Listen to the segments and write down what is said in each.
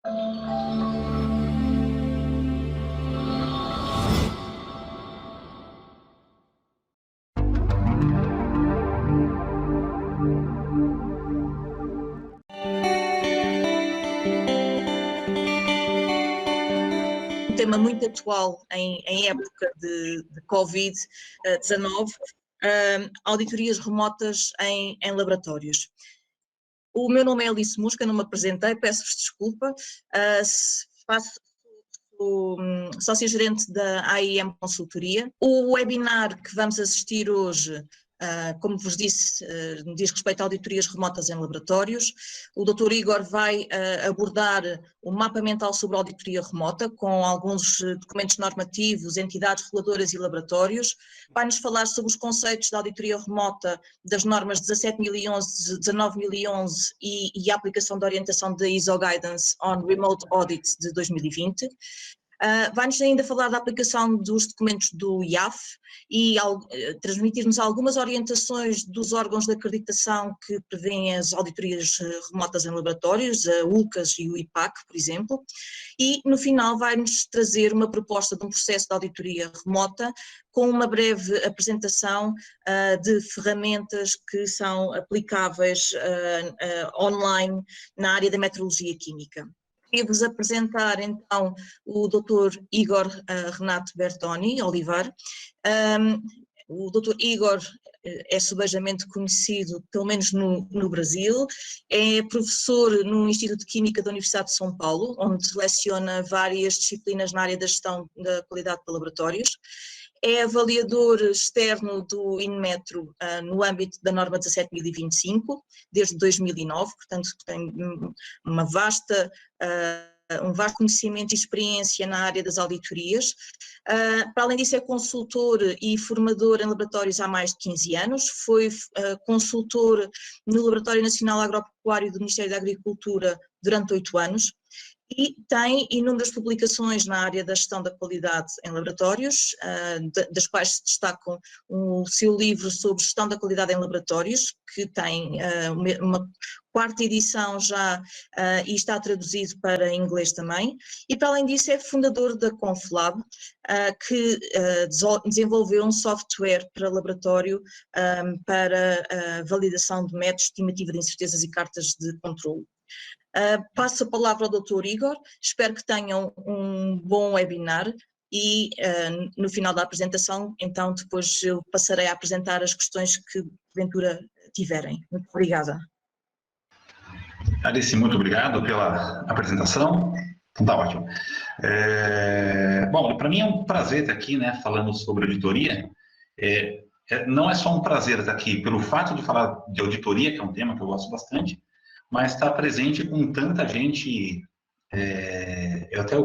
Um tema muito atual em época de Covid-19, auditorias remotas em laboratórios. O meu nome é Alice Musca, não me apresentei, peço-vos desculpa. Sou sócia-gerente da AIM Consultoria. O webinar que vamos assistir hoje, como vos disse, diz respeito a auditorias remotas em laboratórios. O Dr. Igor vai abordar o mapa mental sobre a auditoria remota, com alguns documentos normativos, entidades reguladoras e laboratórios. Vai-nos falar sobre os conceitos da auditoria remota, das normas 17.011, 19.011 e a aplicação da orientação da ISO Guidance on Remote Audit de 2020. Vai-nos ainda falar da aplicação dos documentos do IAF e transmitir-nos algumas orientações dos órgãos de acreditação que prevêem as auditorias remotas em laboratórios, a ULCAS e o IPAC, por exemplo, e no final vai-nos trazer uma proposta de um processo de auditoria remota com uma breve apresentação de ferramentas que são aplicáveis online na área da metrologia química. Queria-vos apresentar então o Dr. Igor Renato Bertoni Olivar. O Dr. Igor é subejamente conhecido, pelo menos no Brasil, é professor no Instituto de Química da Universidade de São Paulo, onde leciona várias disciplinas na área da gestão da qualidade de laboratórios. É avaliador externo do Inmetro no âmbito da norma 17.025, desde 2009, portanto tem um vasto conhecimento e experiência na área das auditorias. Para além disso é consultor e formador em laboratórios há mais de 15 anos, foi consultor no Laboratório Nacional Agropecuário do Ministério da Agricultura durante 8 anos, e tem inúmeras publicações na área da gestão da qualidade em laboratórios, das quais se destacam o seu livro sobre gestão da qualidade em laboratórios, que tem uma quarta edição já e está traduzido para inglês também, e para além disso é fundador da Conflab, que desenvolveu um software para laboratório para validação de métodos, estimativa de incertezas e cartas de controle. Passo a palavra ao Dr. Igor, espero que tenham um bom webinar e no final da apresentação, então depois eu passarei a apresentar as questões que porventura tiverem. Muito obrigada. Alice, muito obrigado pela apresentação. Então tá ótimo. Bom, para mim é um prazer estar aqui, né, falando sobre auditoria. Não é só um prazer estar aqui pelo fato de falar de auditoria, que é um tema que eu gosto bastante, mas estar presente com tanta gente, eu até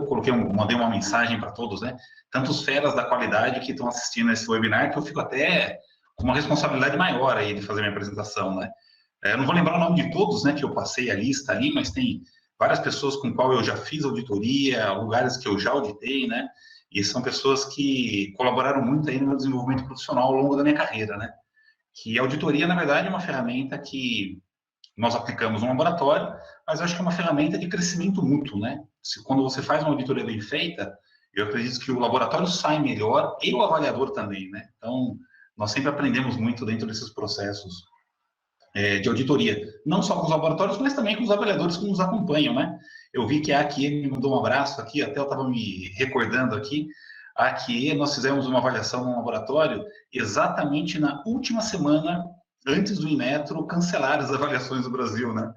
mandei uma mensagem para todos, né, tantos feras da qualidade que estão assistindo esse webinar, que eu fico até com uma responsabilidade maior aí de fazer minha apresentação, né. Eu não vou lembrar o nome de todos, né, que eu passei a lista ali, mas tem várias pessoas com qual eu já fiz auditoria, lugares que eu já auditei, né, e são pessoas que colaboraram muito aí no meu desenvolvimento profissional ao longo da minha carreira, né, que a auditoria, na verdade, é uma ferramenta que nós aplicamos no laboratório, mas eu acho que é uma ferramenta de crescimento mútuo, né? Quando você faz uma auditoria bem feita, eu acredito que o laboratório sai melhor e o avaliador também, né? Então, nós sempre aprendemos muito dentro desses processos de auditoria, não só com os laboratórios, mas também com os avaliadores que nos acompanham, né? Eu vi que a AQE me mandou um abraço aqui, até eu estava me recordando aqui, a AQE, nós fizemos uma avaliação no laboratório exatamente na última semana antes do Inmetro cancelar as avaliações do Brasil, né?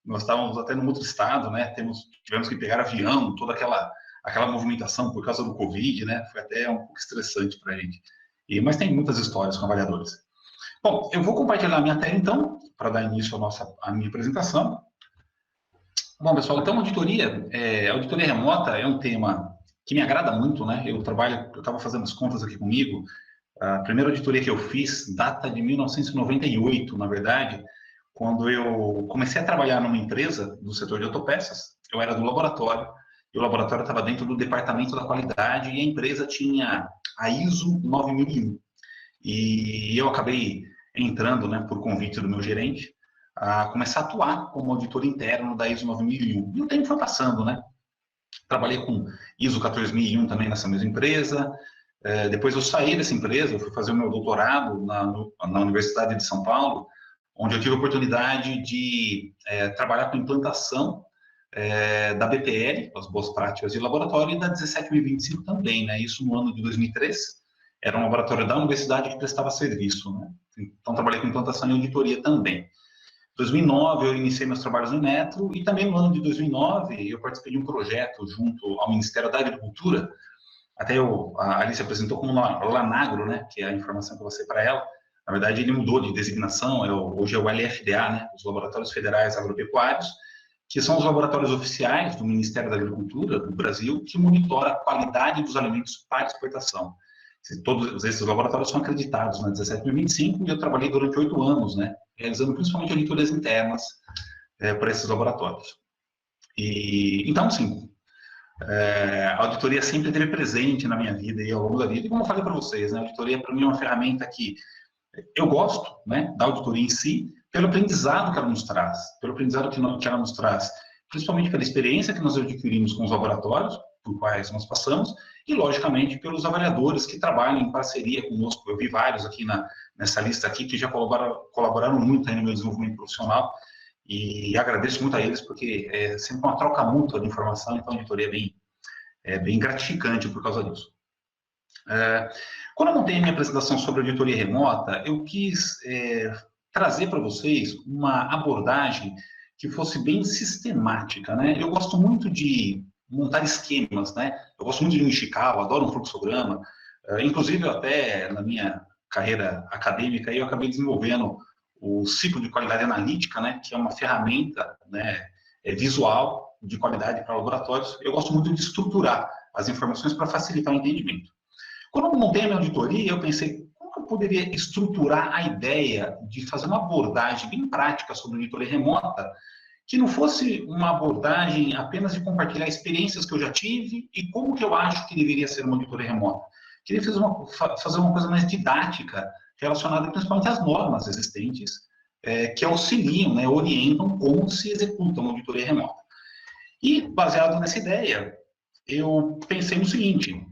Nós estávamos até num outro estado, né? Tivemos que pegar avião, toda aquela movimentação por causa do Covid, né? Foi até um pouco estressante para a gente. Mas tem muitas histórias com avaliadores. Bom, eu vou compartilhar a minha tela, então, para dar início à minha apresentação. Bom, pessoal, então, auditoria remota é um tema que me agrada muito, né? Eu estava fazendo as contas aqui comigo. A primeira auditoria que eu fiz data de 1998, na verdade, quando eu comecei a trabalhar numa empresa do setor de autopeças. Eu era do laboratório, e o laboratório estava dentro do departamento da qualidade, e a empresa tinha a ISO 9001. E eu acabei entrando, né, por convite do meu gerente, a começar a atuar como auditor interno da ISO 9001. E o tempo foi passando, né? Trabalhei com ISO 14001 também nessa mesma empresa. Depois eu saí dessa empresa, eu fui fazer o meu doutorado na Universidade de São Paulo, onde eu tive a oportunidade de trabalhar com implantação da BPL, as boas práticas de laboratório, e da 17025 também, né? Isso no ano de 2003. Era um laboratório da universidade que prestava serviço, né? Então, trabalhei com implantação e auditoria também. Em 2009, eu iniciei meus trabalhos no Inmetro, e também no ano de 2009, eu participei de um projeto junto ao Ministério da Agricultura. Até a Alice apresentou como Lanagro, né? Que é a informação que eu passei para ela. Na verdade, ele mudou de designação, hoje é o LFDA, né? Os Laboratórios Federais Agropecuários, que são os laboratórios oficiais do Ministério da Agricultura do Brasil, que monitora a qualidade dos alimentos para exportação. Todos esses laboratórios são acreditados na 17025 e eu trabalhei durante 8 anos, né, realizando principalmente auditorias internas para esses laboratórios. Então, sim, a auditoria sempre esteve presente na minha vida e ao longo da vida. E como eu falei para vocês, né, a auditoria para mim é uma ferramenta que eu gosto, né, da auditoria em si, pelo aprendizado que ela nos traz, que ela nos traz, principalmente pela experiência que nós adquirimos com os laboratórios por quais nós passamos, e, logicamente, pelos avaliadores que trabalham em parceria conosco. Eu vi vários aqui nessa lista aqui que já colaboraram muito aí no meu desenvolvimento profissional, e agradeço muito a eles, porque é sempre uma troca mútua de informação, então a auditoria é bem gratificante por causa disso. Quando eu montei a minha apresentação sobre auditoria remota, eu quis trazer para vocês uma abordagem que fosse bem sistemática, né? Eu gosto muito de montar esquemas, né? Eu gosto muito de unificar, adoro um fluxograma. Inclusive, eu até na minha carreira acadêmica, eu acabei desenvolvendo o ciclo de qualidade analítica, né? Que é uma ferramenta, né, visual de qualidade para laboratórios. Eu gosto muito de estruturar as informações para facilitar o entendimento. Quando eu montei a minha auditoria, eu pensei, como eu poderia estruturar a ideia de fazer uma abordagem bem prática sobre auditoria remota, que não fosse uma abordagem apenas de compartilhar experiências que eu já tive e como que eu acho que deveria ser uma auditoria remota. Queria fazer uma coisa mais didática, relacionada principalmente às normas existentes, que auxiliam, né, orientam como se executa uma auditoria remota. E, baseado nessa ideia, eu pensei no seguinte: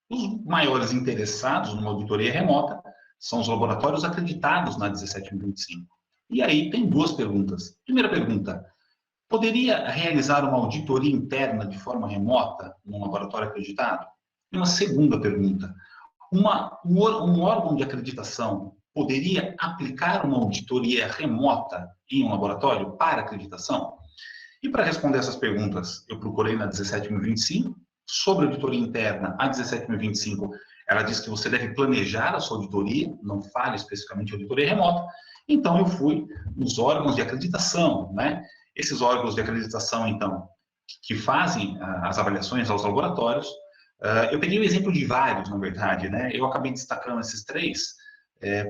os maiores interessados numa auditoria remota são os laboratórios acreditados na 17025. E aí tem duas perguntas. Primeira pergunta: poderia realizar uma auditoria interna de forma remota num laboratório acreditado? E uma segunda pergunta: um órgão de acreditação poderia aplicar uma auditoria remota em um laboratório para acreditação? E para responder essas perguntas, eu procurei na 17025. Sobre auditoria interna, a 17025, ela diz que você deve planejar a sua auditoria, não fala especificamente de auditoria remota. Então, eu fui nos órgãos de acreditação, né? Esses órgãos de acreditação, então, que fazem as avaliações aos laboratórios. Eu peguei o exemplo de vários, na verdade, né? Eu acabei destacando esses três,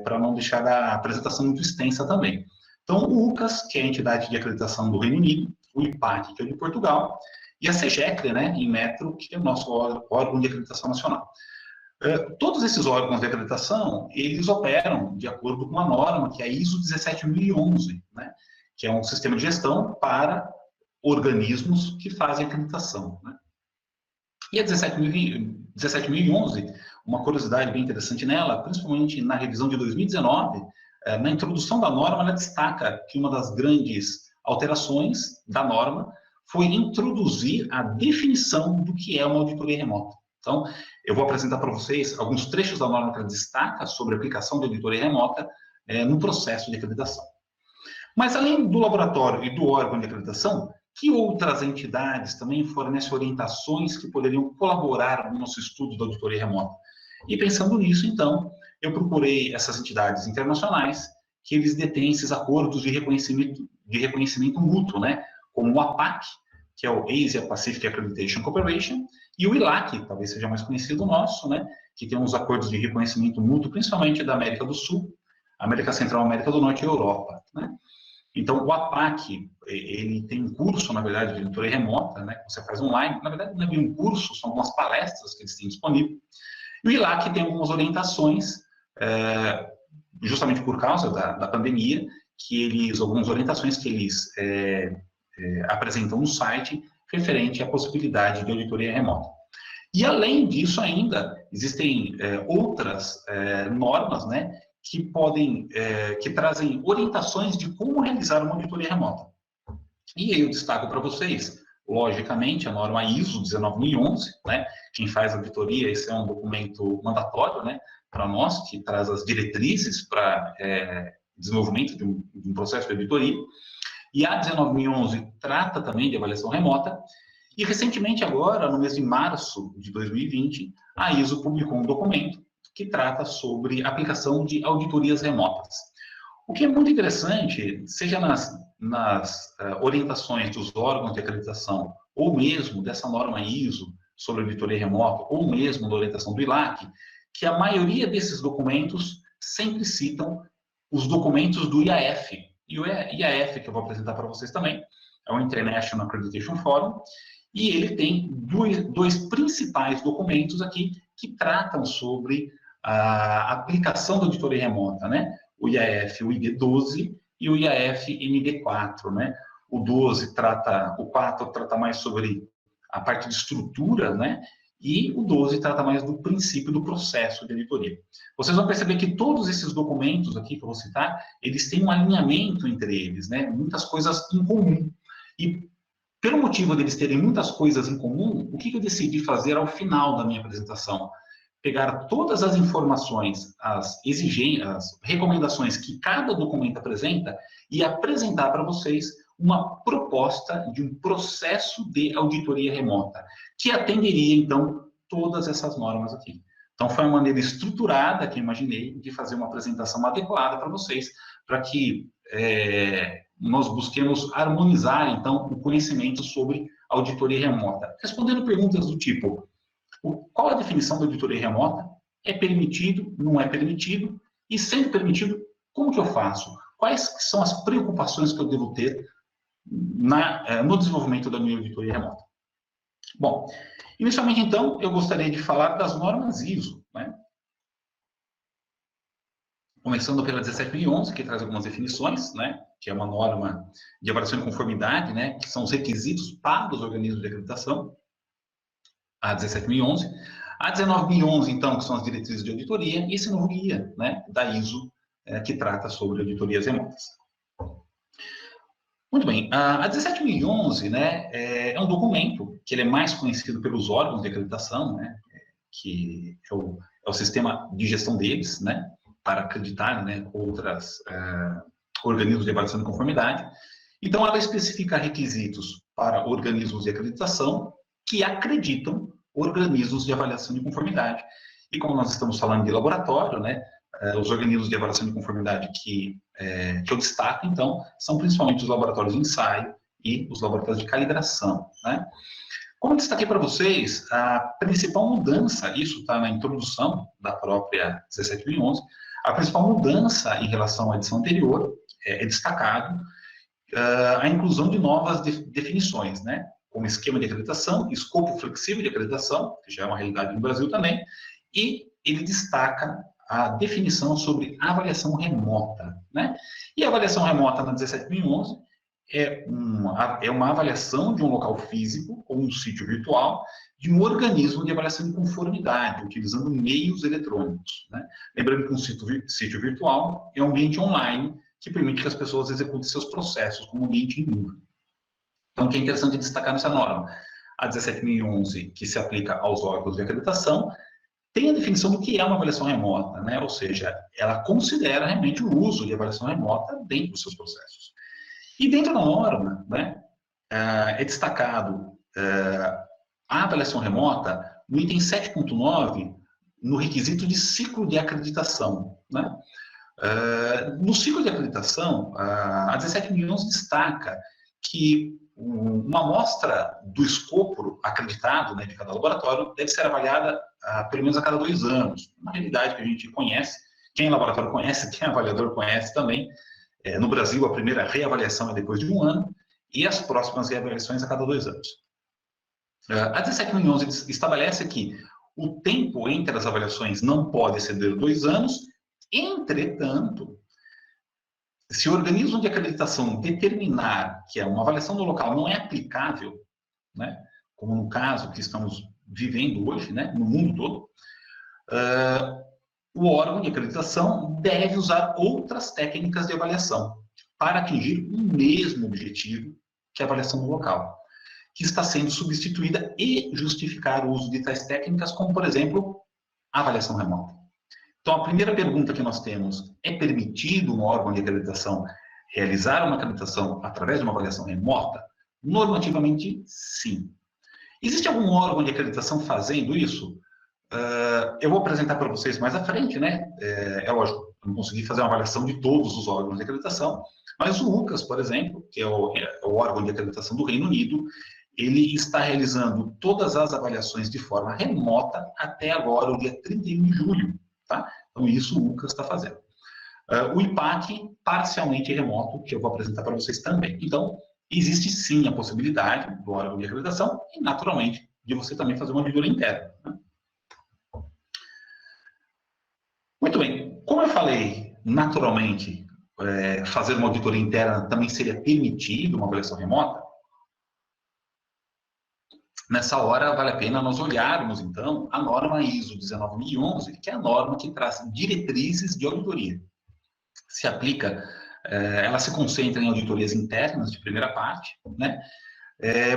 para não deixar a apresentação muito extensa também. Então, o UCAS, que é a entidade de acreditação do Reino Unido, o IPAC, que é o de Portugal, e a CEGECRE, né, em Metro, que é o nosso órgão de acreditação nacional. Todos esses órgãos de acreditação, eles operam de acordo com uma norma, que é a ISO 17011, né, que é um sistema de gestão para organismos que fazem acreditação, né. E a 17011, uma curiosidade bem interessante nela, principalmente na revisão de 2019, na introdução da norma, ela destaca que uma das grandes alterações da norma foi introduzir a definição do que é uma auditoria remota. Então, eu vou apresentar para vocês alguns trechos da norma que ela destaca sobre a aplicação de auditoria remota no processo de acreditação. Mas, além do laboratório e do órgão de acreditação, que outras entidades também fornecem orientações que poderiam colaborar no nosso estudo da auditoria remota? E pensando nisso, então, eu procurei essas entidades internacionais que eles detêm esses acordos de reconhecimento mútuo, né? Como o APAC, que é o Asia Pacific Accreditation Corporation, e o ILAC, talvez seja mais conhecido o nosso, né, que tem uns acordos de reconhecimento mútuo, principalmente da América do Sul, América Central, América do Norte e Europa, né? Então, o APAC, ele tem um curso, na verdade, de auditoria remota, né, que você faz online. Na verdade, não é bem um curso, são algumas palestras que eles têm disponível. E o ILAC tem algumas orientações, justamente por causa da pandemia, algumas orientações que eles apresentam no site referente à possibilidade de auditoria remota. E além disso ainda, existem outras normas, né, que trazem orientações de como realizar uma auditoria remota. E aí eu destaco para vocês, logicamente, a norma ISO 19011, né, quem faz auditoria, esse é um documento mandatório, né, para nós, que traz as diretrizes para desenvolvimento de um processo de auditoria. E a 19011 trata também de avaliação remota. E recentemente agora, no mês de março de 2020, a ISO publicou um documento que trata sobre aplicação de auditorias remotas. O que é muito interessante, seja nas orientações dos órgãos de acreditação, ou mesmo dessa norma ISO sobre auditoria remota, ou mesmo da orientação do ILAC, que a maioria desses documentos sempre citam os documentos do IAF. E o IAF, que eu vou apresentar para vocês também, é o International Accreditation Forum, e ele tem dois principais documentos aqui que tratam sobre a aplicação da auditoria remota, né? O IAF, o ID12 e o IAF MD4, né? O 4 trata mais sobre a parte de estrutura, né? E o 12 trata mais do princípio do processo de auditoria. Vocês vão perceber que todos esses documentos aqui que eu vou citar, eles têm um alinhamento entre eles, né? Muitas coisas em comum. E pelo motivo deles terem muitas coisas em comum, o que eu decidi fazer ao final da minha apresentação? Pegar todas as informações, as exigências, as recomendações que cada documento apresenta e apresentar para vocês uma proposta de um processo de auditoria remota, que atenderia, então, todas essas normas aqui. Então, foi uma maneira estruturada que eu imaginei de fazer uma apresentação adequada para vocês, para que nós busquemos harmonizar, então, o conhecimento sobre auditoria remota. Respondendo perguntas do tipo, qual a definição da auditoria remota? É permitido? Não é permitido? E sendo permitido, como que eu faço? Quais são as preocupações que eu devo ter no desenvolvimento da minha auditoria remota? Bom, inicialmente, então, eu gostaria de falar das normas ISO, né? Começando pela 17011, que traz algumas definições, né? Que é uma norma de avaliação de conformidade, né? Que são os requisitos para os organismos de acreditação. A 17011. A 19011, então, que são as diretrizes de auditoria, e esse novo guia, né? Da ISO, que trata sobre auditorias remotas. Muito bem, a 17011, né, é um documento que ele é mais conhecido pelos órgãos de acreditação, né, que é o sistema de gestão deles, né, para acreditar, né, outros organismos de avaliação de conformidade. Então, ela especifica requisitos para organismos de acreditação que acreditam organismos de avaliação de conformidade. E como nós estamos falando de laboratório, né, os organismos de avaliação de conformidade que eu destaco, então, são principalmente os laboratórios de ensaio e os laboratórios de calibração, né? Como eu destaquei para vocês, a principal mudança, isso está na introdução da própria 17011, a principal mudança em relação à edição anterior é destacado a inclusão de novas definições, né? Como esquema de acreditação, escopo flexível de acreditação, que já é uma realidade no Brasil também, e ele destaca a definição sobre avaliação remota, né? E a avaliação remota na 17011 é uma avaliação de um local físico ou um sítio virtual de um organismo de avaliação de conformidade, utilizando meios eletrônicos, né? Lembrando que um sítio virtual é um ambiente online que permite que as pessoas executem seus processos como ambiente em nuvem. Então, o que é interessante destacar nessa norma? A 17011, que se aplica aos órgãos de acreditação, tem a definição do que é uma avaliação remota, né? Ou seja, ela considera realmente o uso de avaliação remota dentro dos seus processos. E dentro da norma, né, é destacado a avaliação remota no item 7.9, no requisito de ciclo de acreditação, né? No ciclo de acreditação, a 17011 destaca que uma amostra do escopo acreditado, né, de cada laboratório deve ser avaliada pelo menos a cada 2 anos. Uma realidade que a gente conhece, quem é laboratório conhece, quem é avaliador conhece também. No Brasil, a primeira reavaliação é depois de 1 ano e as próximas reavaliações a cada 2 anos. A 17011 estabelece que o tempo entre as avaliações não pode exceder 2 anos, entretanto, Se o organismo de acreditação determinar que uma avaliação no local não é aplicável, né, como no caso que estamos vivendo hoje, né, no mundo todo, o órgão de acreditação deve usar outras técnicas de avaliação para atingir o mesmo objetivo que a avaliação no local, que está sendo substituída, e justificar o uso de tais técnicas, como, por exemplo, a avaliação remota. Então, a primeira pergunta que nós temos: é permitido um órgão de acreditação realizar uma acreditação através de uma avaliação remota? Normativamente, sim. Existe algum órgão de acreditação fazendo isso? Eu vou apresentar para vocês mais à frente, né? É lógico, eu não consegui fazer uma avaliação de todos os órgãos de acreditação, mas o UCAS, por exemplo, que é o órgão de acreditação do Reino Unido, ele está realizando todas as avaliações de forma remota até agora, o dia 31 de julho, tá? Então, isso o UCAS está fazendo. O IPAC, parcialmente remoto, que eu vou apresentar para vocês também. Então, existe sim a possibilidade do órgão de acreditação e, naturalmente, de você também fazer uma auditoria interna, né? Muito bem. Como eu falei, naturalmente, fazer uma auditoria interna também seria permitido, uma avaliação remota. Nessa hora, vale a pena nós olharmos, então, a norma ISO 19011, que é a norma que traz diretrizes de auditoria. Se aplica, ela se concentra em auditorias internas de primeira parte, né?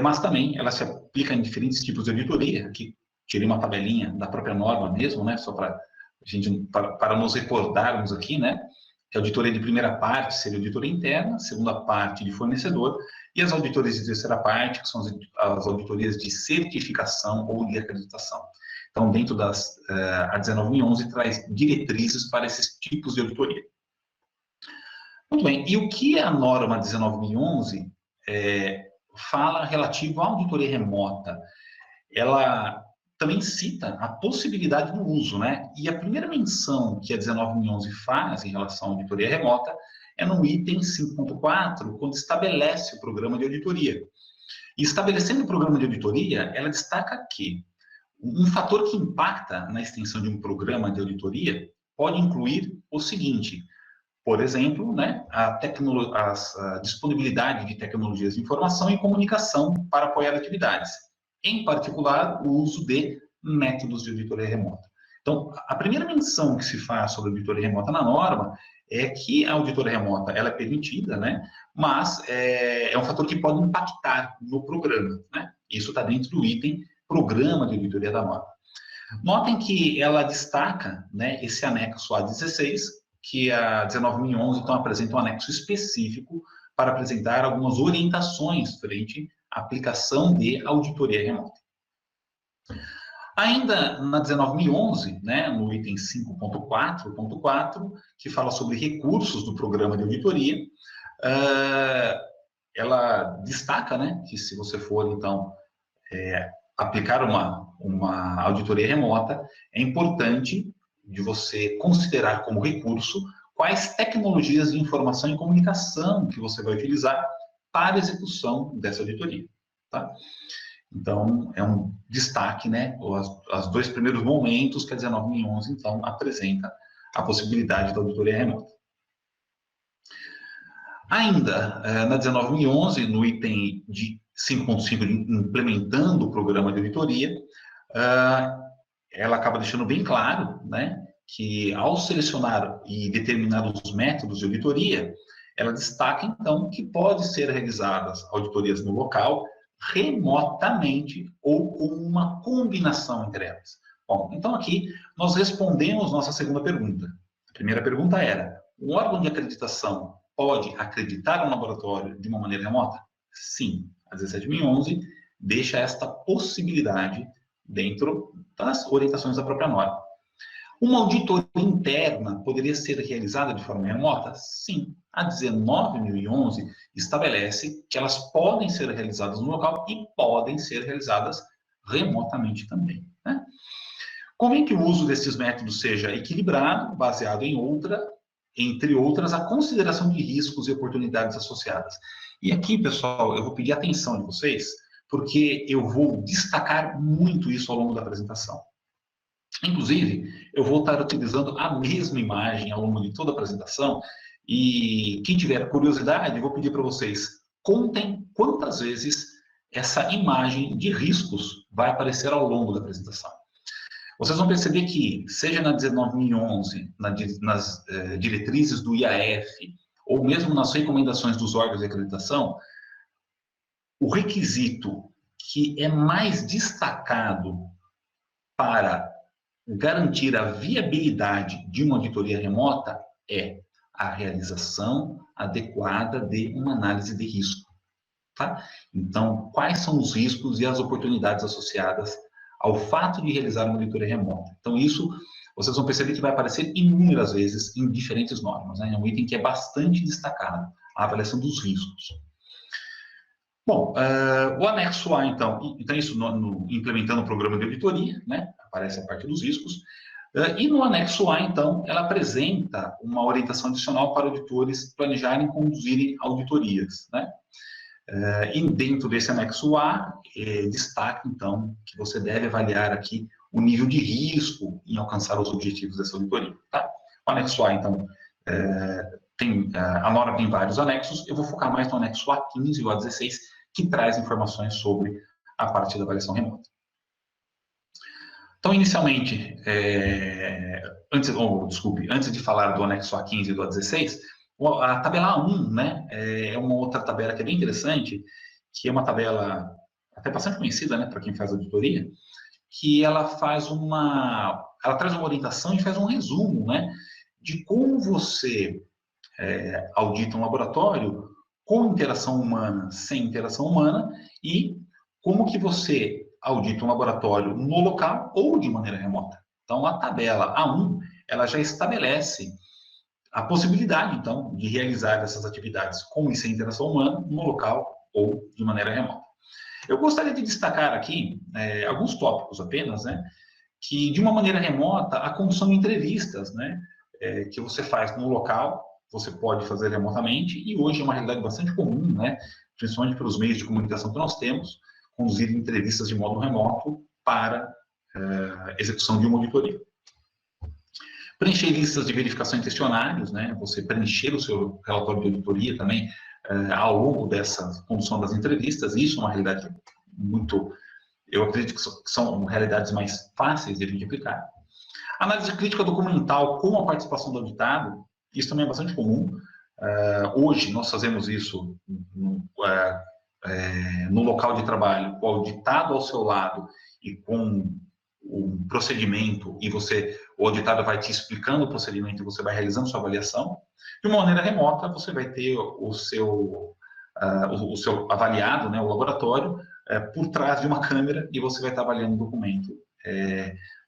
Mas também ela se aplica em diferentes tipos de auditoria. Aqui tirei uma tabelinha da própria norma mesmo, né? Só para nos recordarmos aqui, né? A auditoria de primeira parte seria auditoria interna, segunda parte de fornecedor, e as auditorias de terceira parte, que são as auditorias de certificação ou de acreditação. Então, dentro a 19011 traz diretrizes para esses tipos de auditoria. Muito bem, e o que a norma 19011 fala relativo à auditoria remota? Ela também cita a possibilidade do uso, né? E a primeira menção que a 19011 faz em relação à auditoria remota é no item 5.4, quando estabelece o programa de auditoria. E estabelecendo o programa de auditoria, ela destaca que um fator que impacta na extensão de um programa de auditoria pode incluir o seguinte: por exemplo, né, a disponibilidade de tecnologias de informação e comunicação para apoiar atividades, em particular, o uso de métodos de auditoria remota. Então, a primeira menção que se faz sobre a auditoria remota na norma é que a auditoria remota ela é permitida, né? Mas é um fator que pode impactar no programa, né? Isso está dentro do item Programa de Auditoria da norma. Notem que ela destaca, né, esse anexo A16, que a 19011 então apresenta um anexo específico para apresentar algumas orientações frente à aplicação de auditoria remota. Ainda na 19011, né, no item 5.4.4, que fala sobre recursos do programa de auditoria, ela destaca, né, que se você for, então, aplicar uma auditoria remota, é importante de você considerar como recurso quais tecnologias de informação e comunicação que você vai utilizar para a execução dessa auditoria, tá? Então, é um destaque, né, os dois primeiros momentos que a 19011, então, apresenta a possibilidade da auditoria remota. Ainda, na 19011, no item de 5.5, implementando o programa de auditoria, ela acaba deixando bem claro, né, que ao selecionar e determinar os métodos de auditoria, ela destaca, então, que pode ser realizadas auditorias no local, remotamente ou com uma combinação entre elas. Bom, então aqui nós respondemos nossa segunda pergunta. A primeira pergunta era: o órgão de acreditação pode acreditar um laboratório de uma maneira remota? Sim, a 17011 deixa esta possibilidade dentro das orientações da própria norma. Uma auditoria interna poderia ser realizada de forma remota? Sim. A 19011 estabelece que elas podem ser realizadas no local e podem ser realizadas remotamente também, né? Convém que o uso desses métodos seja equilibrado, baseado entre outras, a consideração de riscos e oportunidades associadas. E aqui, pessoal, eu vou pedir a atenção de vocês, porque eu vou destacar muito isso ao longo da apresentação. Inclusive, eu vou estar utilizando a mesma imagem ao longo de toda a apresentação, E quem tiver curiosidade, eu vou pedir para vocês, contem quantas vezes essa imagem de riscos vai aparecer ao longo da apresentação. Vocês vão perceber que, seja na 19.011, nas diretrizes do IAF, ou mesmo nas recomendações dos órgãos de acreditação, o requisito que é mais destacado para garantir a viabilidade de uma auditoria remota é a realização adequada de uma análise de risco. Tá? Então, quais são os riscos e as oportunidades associadas ao fato de realizar uma auditoria remota? Então, isso vocês vão perceber que vai aparecer inúmeras vezes em diferentes normas. Né? É um item que é bastante destacado, a avaliação dos riscos. Bom, o anexo A, então isso implementando o programa de auditoria, né? Aparece a parte dos riscos. E no anexo A, então, ela apresenta uma orientação adicional para auditores planejarem e conduzirem auditorias, né? E dentro desse anexo A, destaca, então, que você deve avaliar aqui o nível de risco em alcançar os objetivos dessa auditoria, tá? O anexo A, então, a norma tem vários anexos, eu vou focar mais no anexo A15 e o A16, que traz informações sobre a parte da avaliação remota. Então, inicialmente, antes de falar do anexo A15 e do A16, a tabela A1, né, é uma outra tabela que é bem interessante, que é uma tabela até bastante conhecida, né, para quem faz auditoria, que ela traz uma orientação e faz um resumo, né, de como você audita um laboratório com interação humana, sem interação humana, e como que você audita um laboratório no local ou de maneira remota. Então, a tabela A1, ela já estabelece a possibilidade, então, de realizar essas atividades com e sem interação humana no local ou de maneira remota. Eu gostaria de destacar aqui alguns tópicos apenas, né, que de uma maneira remota, a condução de entrevistas, né, que você faz no local, você pode fazer remotamente, e hoje é uma realidade bastante comum, né, principalmente pelos meios de comunicação que nós temos, conduzir entrevistas de modo remoto para execução de uma auditoria. Preencher listas de verificação em questionários, né, você preencher o seu relatório de auditoria também ao longo dessa condução das entrevistas, isso é uma realidade muito, eu acredito que são realidades mais fáceis de a gente aplicar. Análise crítica documental com a participação do auditado, isso também é bastante comum. Hoje nós fazemos isso no local de trabalho, com o auditado ao seu lado e com o procedimento, e o auditado vai te explicando o procedimento e você vai realizando sua avaliação. De uma maneira remota, você vai ter o seu avaliado, né, o laboratório, por trás de uma câmera, e você vai estar avaliando o documento,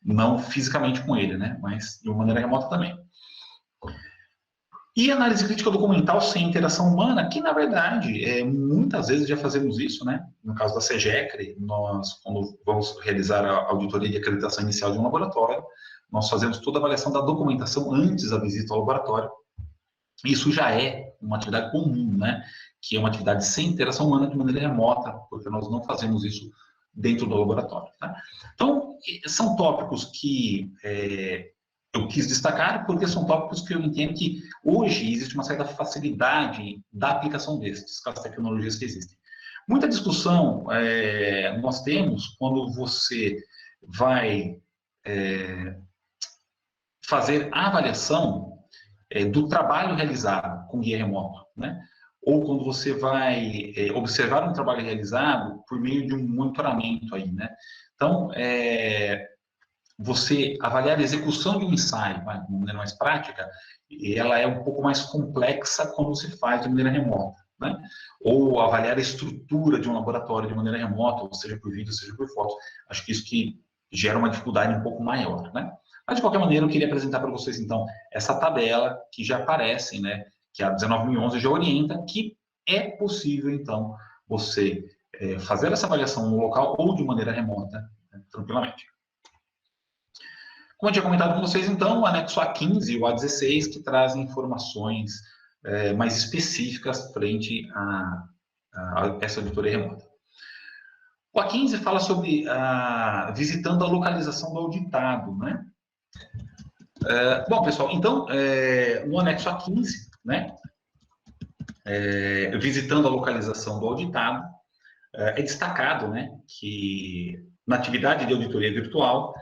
não fisicamente com ele, né, mas de uma maneira remota também. E análise crítica documental sem interação humana, que na verdade, muitas vezes já fazemos isso, né? No caso da SEGECRE, nós, quando vamos realizar a auditoria de acreditação inicial de um laboratório, nós fazemos toda a avaliação da documentação antes da visita ao laboratório. Isso já é uma atividade comum, né? Que é uma atividade sem interação humana de maneira remota, porque nós não fazemos isso dentro do laboratório, tá? Então, são tópicos que eu quis destacar porque são tópicos que eu entendo que hoje existe uma certa facilidade da aplicação destes, com as tecnologias que existem. Muita discussão nós temos quando você vai fazer a avaliação do trabalho realizado com guia remoto, né? Ou quando você vai observar um trabalho realizado por meio de um monitoramento aí, né? Então, você avaliar a execução de um ensaio de maneira mais prática, ela é um pouco mais complexa quando se faz de maneira remota, né? Ou avaliar a estrutura de um laboratório de maneira remota, seja por vídeo, seja por foto. Acho que isso que gera uma dificuldade um pouco maior, né? Mas, de qualquer maneira, eu queria apresentar para vocês, então, essa tabela que já aparece, né? Que a 19.011 já orienta, que é possível, então, você fazer essa avaliação no local ou de maneira remota, né, tranquilamente. Como eu tinha comentado com vocês, então, o anexo A15 e o A16, que trazem informações mais específicas frente a essa auditoria remota. O A15 fala sobre visitando a localização do auditado, né? Bom, pessoal, então, no anexo A15, né, visitando a localização do auditado, é destacado, né, que na atividade de auditoria virtual,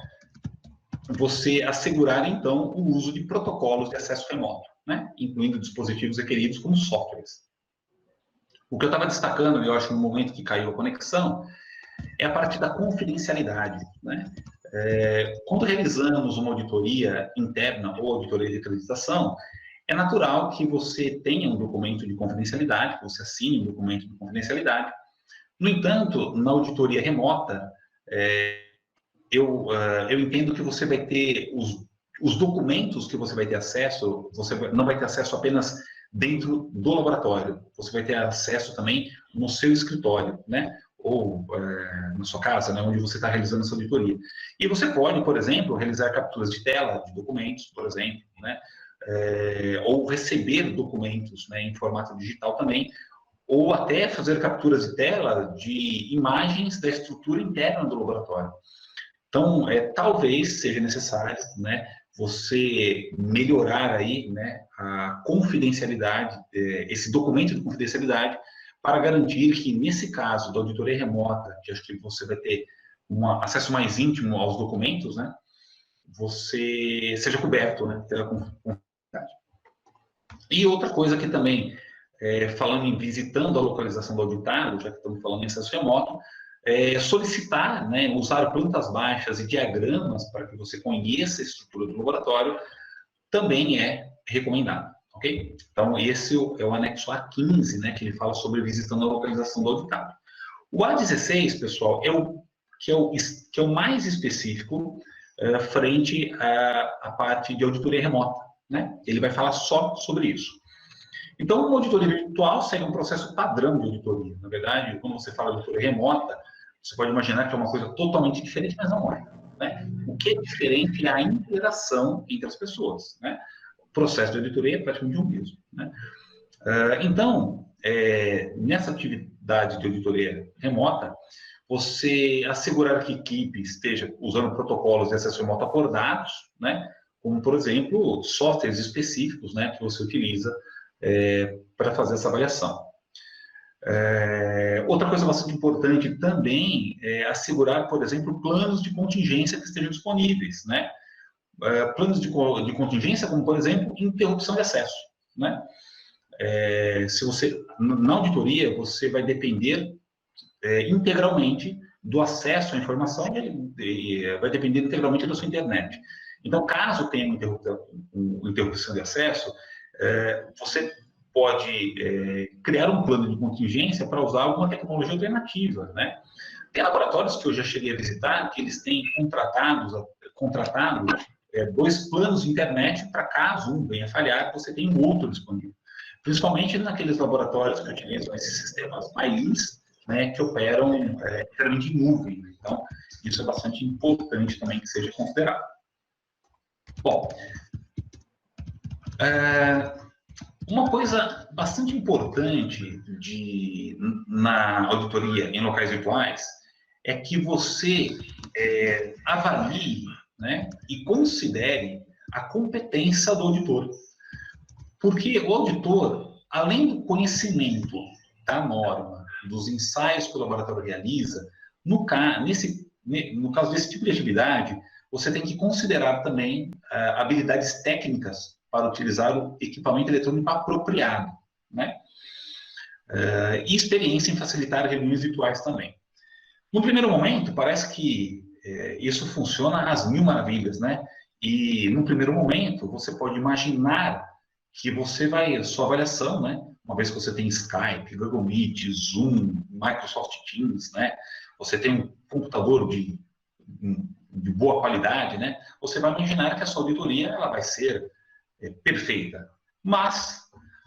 você assegurar, então, o uso de protocolos de acesso remoto, né, incluindo dispositivos requeridos como softwares. O que eu estava destacando, eu acho, no momento que caiu a conexão, é a parte da confidencialidade, né? Quando realizamos uma auditoria interna ou auditoria de acreditação, é natural que você tenha um documento de confidencialidade, que você assine um documento de confidencialidade. No entanto, na auditoria remota, eu entendo que você vai ter os documentos que você vai ter acesso, você não vai ter acesso apenas dentro do laboratório, você vai ter acesso também no seu escritório, né? Ou na sua casa, né, onde você está realizando essa auditoria. E você pode, por exemplo, realizar capturas de tela de documentos, por exemplo, né? Ou receber documentos, né, em formato digital também, ou até fazer capturas de tela de imagens da estrutura interna do laboratório. Então, talvez seja necessário, né, você melhorar aí, né, a confidencialidade, esse documento de confidencialidade, para garantir que, nesse caso da auditoria remota, que acho que você vai ter um acesso mais íntimo aos documentos, né, você seja coberto, né, pela confidencialidade. E outra coisa que também, falando em visitando a localização do auditado, já que estamos falando em acesso remoto, solicitar, né, usar plantas baixas e diagramas para que você conheça a estrutura do laboratório, também é recomendado, ok? Então, esse é o anexo A15, né, que ele fala sobre visitando a localização do auditado. O A16, pessoal, é o mais específico frente à parte de auditoria remota, né? Ele vai falar só sobre isso. Então, uma auditoria virtual segue um processo padrão de auditoria. Na verdade, quando você fala de auditoria remota, você pode imaginar que é uma coisa totalmente diferente, mas não é, né? O que é diferente é a interação entre as pessoas, né? O processo de auditoria é praticamente o mesmo, né? Então, nessa atividade de auditoria remota, você assegurar que a equipe esteja usando protocolos de acesso remoto acordados, né? Como, por exemplo, softwares específicos, né, que você utiliza para fazer essa avaliação. Outra coisa bastante importante também é assegurar, por exemplo, planos de contingência que estejam disponíveis, né? Planos de contingência, como, por exemplo, interrupção de acesso, né? Se você, na auditoria, você vai depender integralmente do acesso à informação e vai depender integralmente da sua internet. Então, caso tenha uma interrupção de acesso, você pode criar um plano de contingência para usar alguma tecnologia alternativa, né? Tem laboratórios que eu já cheguei a visitar que eles têm contratado 2 planos de internet para caso um venha falhar, você tem um outro disponível. Principalmente naqueles laboratórios que utilizam esses sistemas mais, né, que operam literalmente em nuvem. Então, isso é bastante importante também que seja considerado. Bom, uma coisa bastante importante na auditoria em locais virtuais é que você avalie, né, e considere a competência do auditor. Porque o auditor, além do conhecimento da norma, dos ensaios que o laboratório realiza, no caso desse tipo de atividade, você tem que considerar também habilidades técnicas para utilizar o equipamento eletrônico apropriado, né? E experiência em facilitar reuniões virtuais também. No primeiro momento, parece que isso funciona às mil maravilhas, né? E no primeiro momento, você pode imaginar que sua avaliação, né? Uma vez que você tem Skype, Google Meet, Zoom, Microsoft Teams, né? Você tem um computador de boa qualidade, né? Você vai imaginar que a sua auditoria ela vai ser perfeita. Mas,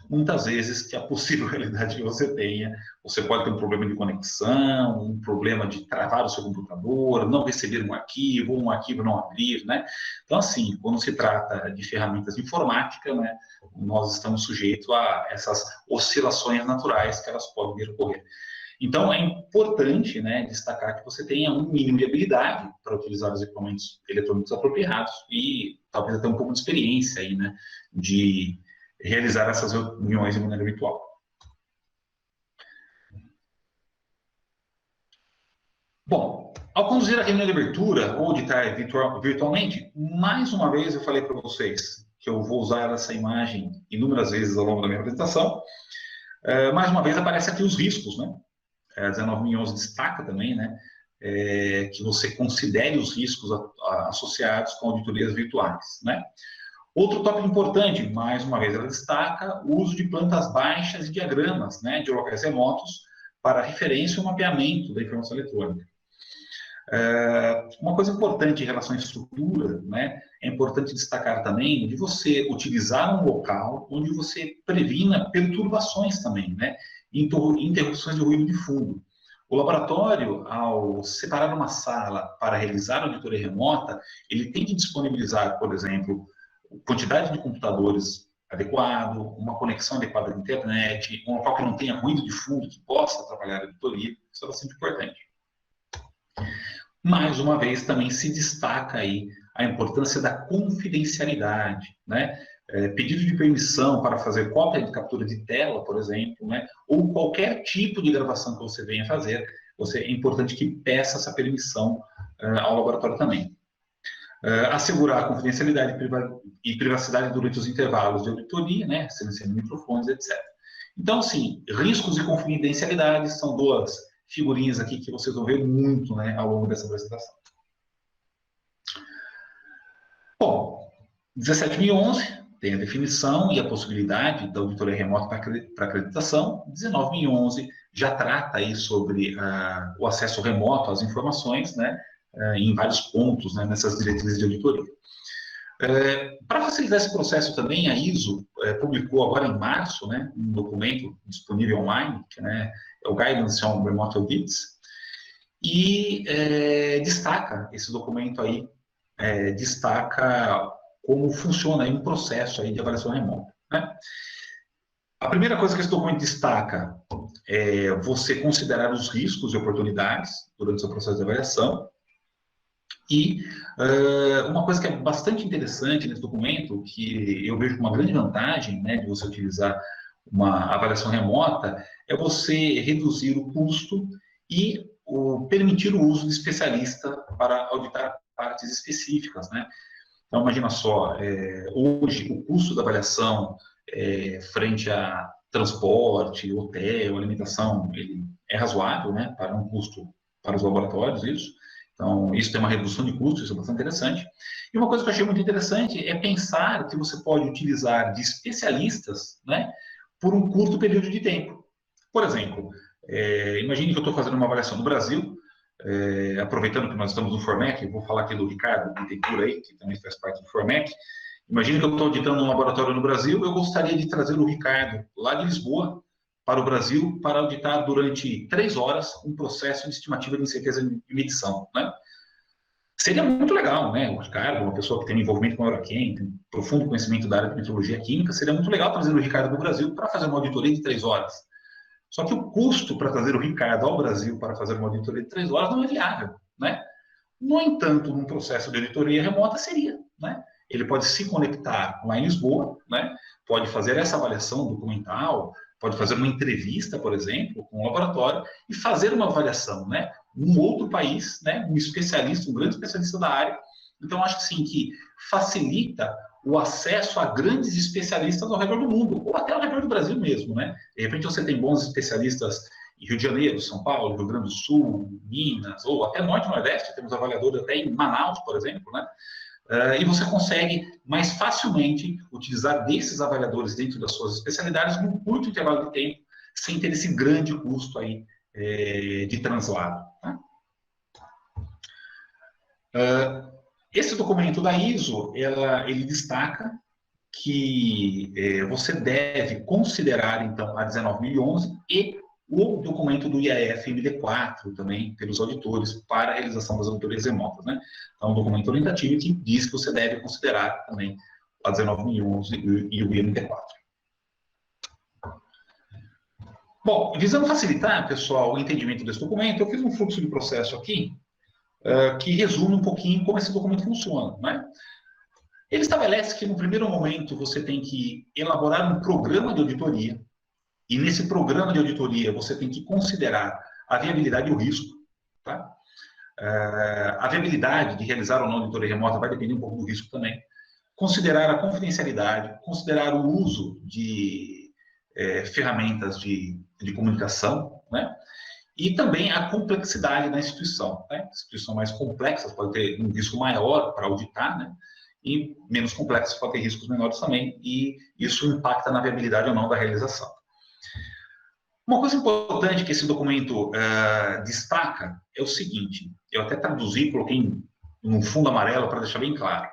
muitas vezes, que a possível realidade que você tenha, você pode ter um problema de conexão, um problema de travar o seu computador, não receber um arquivo, ou um arquivo não abrir, né? Então, assim, quando se trata de ferramentas de informática, né, nós estamos sujeitos a essas oscilações naturais que elas podem vir a ocorrer. Então, é importante, né, destacar que você tenha um mínimo de habilidade para utilizar os equipamentos eletrônicos apropriados e talvez até um pouco de experiência aí, né, de realizar essas reuniões de maneira virtual. Bom, ao conduzir a reunião de abertura ou auditar virtualmente, mais uma vez eu falei para vocês que eu vou usar essa imagem inúmeras vezes ao longo da minha apresentação. Mais uma vez aparece aqui os riscos, né? A 19011 destaca também, né? Que você considere os riscos associados com auditorias virtuais, né? Outro tópico importante, mais uma vez ela destaca o uso de plantas baixas e diagramas, né, de locais remotos para referência e mapeamento da informação eletrônica. Uma coisa importante em relação à estrutura, né, é importante destacar também de você utilizar um local onde você previna perturbações também, né, interrupções de ruído de fundo. O laboratório, ao separar uma sala para realizar a auditoria remota, ele tem que disponibilizar, por exemplo, quantidade de computadores adequado, uma conexão adequada à internet, um local que não tenha ruído de fundo, que possa atrapalhar a auditoria, isso é bastante importante. Mais uma vez, também se destaca aí a importância da confidencialidade, né? Pedido de permissão para fazer cópia de captura de tela, por exemplo, né? Ou qualquer tipo de gravação que você venha fazer, é importante que peça essa permissão ao laboratório também. Assegurar a confidencialidade e privacidade durante os intervalos de auditoria, né? Silenciando microfones, etc. Então, assim, riscos e confidencialidade são duas figurinhas aqui que vocês vão ver muito, né, ao longo dessa apresentação. Bom, 17011 tem a definição e a possibilidade da auditoria remota para acreditação. 19011 já trata aí sobre o acesso remoto às informações, né, em vários pontos, né, nessas diretrizes de auditoria. Para facilitar esse processo também, a ISO publicou agora em março, né, um documento disponível online, que, né, é o Guidance on Remote Audits, e destaca, esse documento aí, destaca como funciona aí um processo aí de avaliação remota, né? A primeira coisa que esse documento destaca é você considerar os riscos e oportunidades durante o seu processo de avaliação. E uma coisa que é bastante interessante nesse documento, que eu vejo uma grande vantagem, né, de você utilizar uma avaliação remota, é você reduzir o custo e permitir o uso de especialista para auditar partes específicas, né? Então, imagina só, hoje o custo da avaliação frente a transporte, hotel, alimentação, ele é razoável, né, para um custo para os laboratórios, isso. Então, isso tem uma redução de custos, isso é bastante interessante. E uma coisa que eu achei muito interessante é pensar que você pode utilizar de especialistas, né, por um curto período de tempo. Por exemplo, imagine que eu estou fazendo uma avaliação no Brasil, aproveitando que nós estamos no Formec, vou falar aqui do Ricardo Bittencourt aí, que também faz parte do Formec. Imagine que eu estou auditando um laboratório no Brasil, eu gostaria de trazer o Ricardo lá de Lisboa para o Brasil para auditar durante 3 horas um processo de estimativa de incerteza de medição, né? Seria muito legal, né? O Ricardo, uma pessoa que tem um envolvimento com a Eurochem, tem um profundo conhecimento da área de metrologia química, seria muito legal trazer o Ricardo do Brasil para fazer uma auditoria de 3 horas. Só que o custo para trazer o Ricardo ao Brasil para fazer uma auditoria de 3 horas não é viável, né? No entanto, num processo de auditoria remota seria, né? Ele pode se conectar lá em Lisboa, né? Pode fazer essa avaliação documental, pode fazer uma entrevista, por exemplo, com um laboratório e fazer uma avaliação, né? Num outro país, né? Um especialista, um grande especialista da área. Então, acho que sim, que facilita o acesso a grandes especialistas ao redor do mundo, ou até ao redor do Brasil mesmo, né? De repente você tem bons especialistas em Rio de Janeiro, São Paulo, Rio Grande do Sul, Minas, ou até Norte e Nordeste, temos avaliadores até em Manaus, por exemplo, né? E você consegue mais facilmente utilizar desses avaliadores dentro das suas especialidades num curto intervalo de tempo, sem ter esse grande custo aí de translado. Tá? Esse documento da ISO, ele destaca que você deve considerar, então, a 19011 e o documento do IAF MD4 também, pelos auditores, para a realização das auditorias remotas, né? Então, um documento orientativo que diz que você deve considerar também a 19011 e o IMD4. Bom, visando facilitar, pessoal, o entendimento desse documento, eu fiz um fluxo de processo aqui, que resume um pouquinho como esse documento funciona, né? Ele estabelece que, no primeiro momento, você tem que elaborar um programa de auditoria, e nesse programa de auditoria você tem que considerar a viabilidade e o risco. Tá? A viabilidade de realizar ou não auditoria remota vai depender um pouco do risco também. Considerar a confidencialidade, considerar o uso de ferramentas de comunicação, né? E também a complexidade da instituição. Né? Instituição mais complexa pode ter um risco maior para auditar, né? E menos complexas pode ter riscos menores também, e isso impacta na viabilidade ou não da realização. Uma coisa importante que esse documento destaca é o seguinte, eu até traduzi, coloquei num fundo amarelo para deixar bem claro.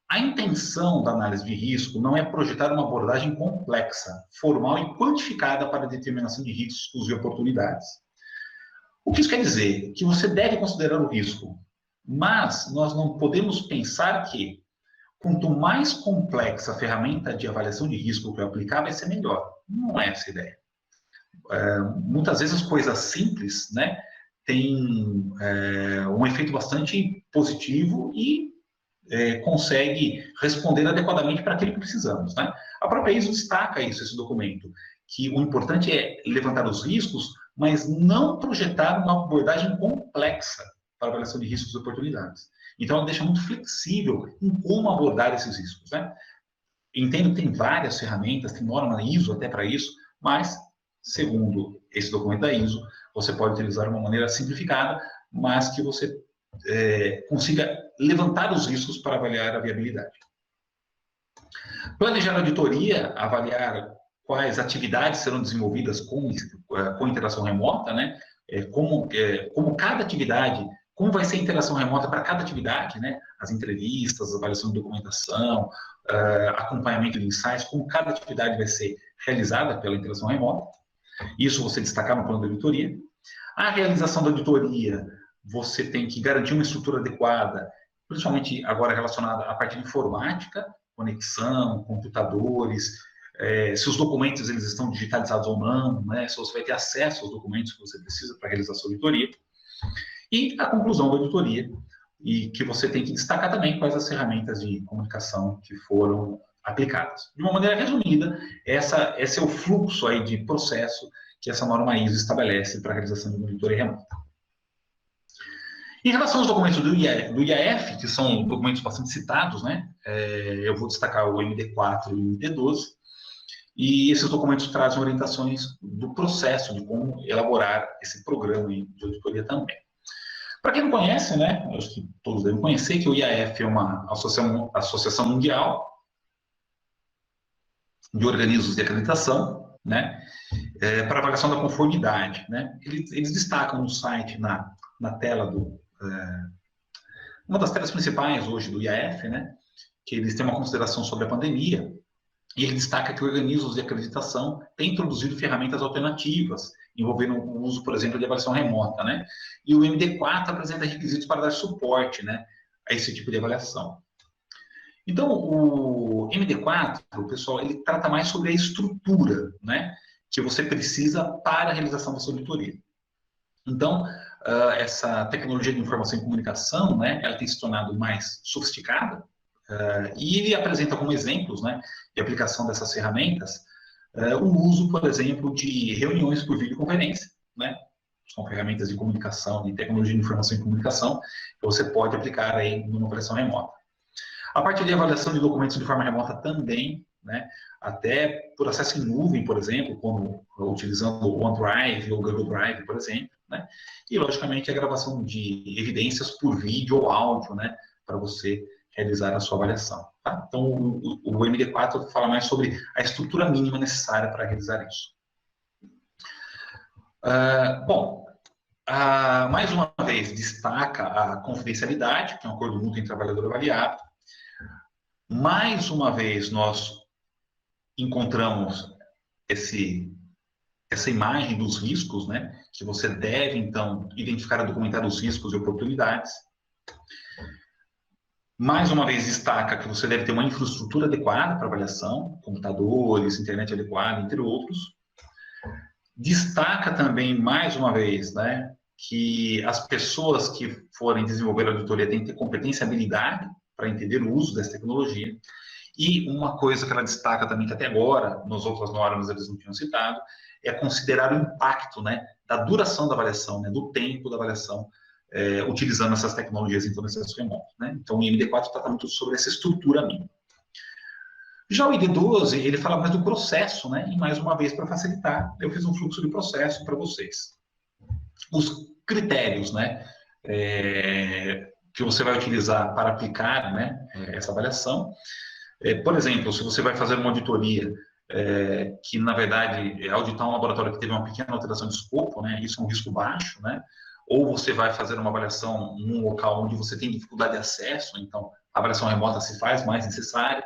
A intenção da análise de risco não é projetar uma abordagem complexa, formal e quantificada para a determinação de riscos e oportunidades. O que isso quer dizer? Que você deve considerar o risco, mas nós não podemos pensar que quanto mais complexa a ferramenta de avaliação de risco que eu aplicar, vai ser melhor. Não é essa a ideia. Muitas vezes coisas simples, né, têm um efeito bastante positivo e consegue responder adequadamente para aquilo que precisamos. Né? A própria ISO destaca isso, esse documento, que o importante é levantar os riscos, mas não projetar uma abordagem complexa para a avaliação de riscos e oportunidades. Então, ela deixa muito flexível em como abordar esses riscos. Né? Entendo que tem várias ferramentas, tem norma ISO até para isso, mas, segundo esse documento da ISO, você pode utilizar uma maneira simplificada, mas que você consiga levantar os riscos para avaliar a viabilidade. Planejar a auditoria, avaliar quais atividades serão desenvolvidas com interação remota, né? Como cada atividade, como vai ser a interação remota para cada atividade, né? As entrevistas, a avaliação de documentação, acompanhamento de insights, como cada atividade vai ser realizada pela interação remota. Isso você destacar no plano de auditoria. A realização da auditoria, você tem que garantir uma estrutura adequada, principalmente agora relacionada à parte de informática, conexão, computadores, se os documentos eles estão digitalizados ou não, né? Se você vai ter acesso aos documentos que você precisa para realizar a sua auditoria. E a conclusão da auditoria, e que você tem que destacar também quais as ferramentas de comunicação que foram aplicadas. De uma maneira resumida, esse é o fluxo aí de processo que essa norma ISO estabelece para a realização de uma auditoria remota. Em relação aos documentos do IAF, que são documentos bastante citados, né? Eu vou destacar o MD4 e o MD12, e esses documentos trazem orientações do processo de como elaborar esse programa de auditoria também. Para quem não conhece, né? Acho que todos devem conhecer que o IAF é uma associação mundial de organismos de acreditação, né? Para avaliação da conformidade, né? Eles destacam no site, na tela uma das telas principais hoje do IAF, né, que eles têm uma consideração sobre a pandemia, e ele destaca que organismos de acreditação têm introduzido ferramentas alternativas, envolvendo o uso, por exemplo, de avaliação remota, né, e o MD4 apresenta requisitos para dar suporte, né, a esse tipo de avaliação. Então, o MD4, pessoal, ele trata mais sobre a estrutura, né, que você precisa para a realização da sua auditoria. Então, essa tecnologia de informação e comunicação, né, ela tem se tornado mais sofisticada, e ele apresenta como exemplos, né, de aplicação dessas ferramentas, o uso, por exemplo, de reuniões por videoconferência, né, são ferramentas de comunicação, de tecnologia de informação e comunicação, que você pode aplicar aí numa avaliação remota. A parte de avaliação de documentos de forma remota também, né, até por acesso em nuvem, por exemplo, como utilizando o OneDrive ou Google Drive, por exemplo, né, e, logicamente, a gravação de evidências por vídeo ou áudio, né, para você realizar a sua avaliação. Tá? Então, o MD4 fala mais sobre a estrutura mínima necessária para realizar isso. Mais uma vez, destaca a confidencialidade, que é um acordo mútuo entre trabalhador e avaliado. Mais uma vez, nós encontramos essa imagem dos riscos, né, que você deve, então, identificar e documentar os riscos e oportunidades. Mais uma vez, destaca que você deve ter uma infraestrutura adequada para avaliação, computadores, internet adequada, entre outros. Destaca também, mais uma vez, né, que as pessoas que forem desenvolver a auditoria têm que ter competência e habilidade para entender o uso dessa tecnologia. E uma coisa que ela destaca também, que até agora, nas outras normas eles não tinham citado, é considerar o impacto, né, da duração da avaliação, né, do tempo da avaliação, utilizando essas tecnologias então, nesse acesso remoto. Né? Então, o IMD4 trata muito sobre essa estrutura mínima. Já o ID12, ele fala mais do processo, né? E mais uma vez, para facilitar, eu fiz um fluxo de processo para vocês. Os critérios, né? Que você vai utilizar para aplicar, né, essa avaliação. Por exemplo, se você vai fazer uma auditoria, que na verdade é auditar um laboratório que teve uma pequena alteração de escopo, né? Isso é um risco baixo, né? Ou você vai fazer uma avaliação num local onde você tem dificuldade de acesso, então a avaliação remota se faz mais necessária.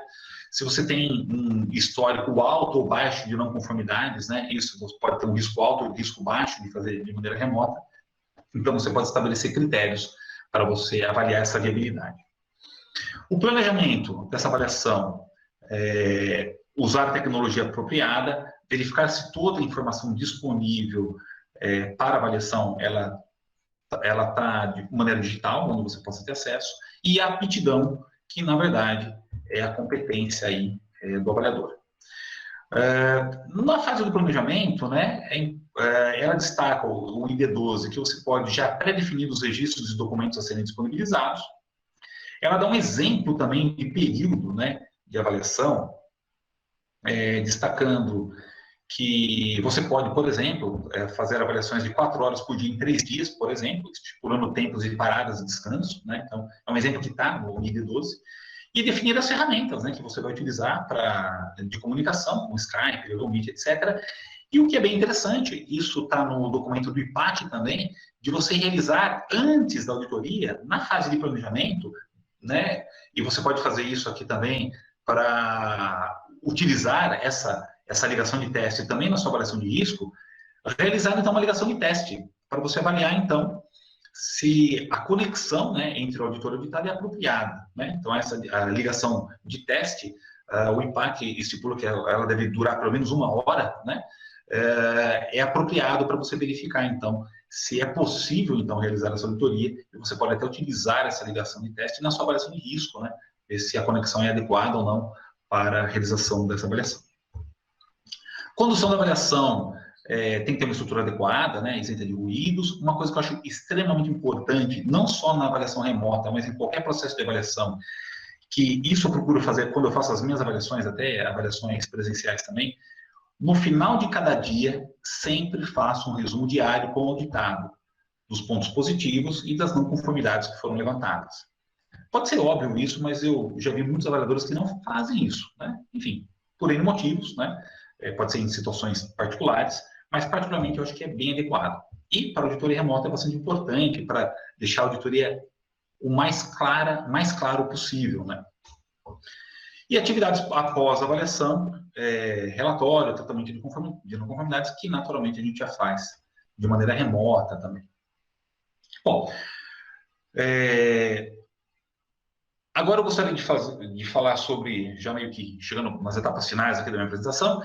Se você tem um histórico alto ou baixo de não conformidades, né, isso pode ter um risco alto ou risco baixo de fazer de maneira remota. Então, você pode estabelecer critérios para você avaliar essa viabilidade. O planejamento dessa avaliação, usar a tecnologia apropriada, verificar se toda a informação disponível para avaliação, ela está de maneira digital, onde você possa ter acesso, e a aptidão, que na verdade é a competência aí do avaliador. Na fase do planejamento, né, ela destaca o ID12, que você pode já pré-definir os registros e documentos a serem disponibilizados. Ela dá um exemplo também de período, né, de avaliação, destacando que você pode, por exemplo, fazer avaliações de 4 horas por dia em 3 dias, por exemplo, estipulando tempos de paradas e descanso, né? Então, é um exemplo que está no ID12. E definir as ferramentas, né, que você vai utilizar de comunicação, como Skype, Google Meet, etc. E o que é bem interessante, isso está no documento do IPAT também, de você realizar antes da auditoria, na fase de planejamento, né, e você pode fazer isso aqui também para utilizar essa ligação de teste também na sua avaliação de risco, realizar então uma ligação de teste, para você avaliar então se a conexão, né, entre o auditor e o auditado é apropriada. Né? Então, a ligação de teste, o IPAC estipula que ela deve durar pelo menos 1 hora, né? É apropriado para você verificar, então, se é possível, então, realizar essa auditoria, e você pode até utilizar essa ligação de teste na sua avaliação de risco, né? Ver se a conexão é adequada ou não para a realização dessa avaliação. Condução da avaliação, tem que ter uma estrutura adequada, né, isenta de ruídos. Uma coisa que eu acho extremamente importante, não só na avaliação remota, mas em qualquer processo de avaliação, que isso eu procuro fazer quando eu faço as minhas avaliações, até avaliações presenciais também, no final de cada dia, sempre faço um resumo diário com o auditado, dos pontos positivos e das não conformidades que foram levantadas. Pode ser óbvio isso, mas eu já vi muitos avaliadores que não fazem isso, né? Enfim, por N motivos, né? Pode ser em situações particulares, mas particularmente eu acho que é bem adequado. E para a auditoria remota é bastante importante para deixar a auditoria o mais claro possível, né? E atividades após a avaliação, relatório, tratamento de não conformidades, que naturalmente a gente já faz de maneira remota também. Bom, agora eu gostaria de falar sobre, já meio que chegando nas etapas finais aqui da minha apresentação,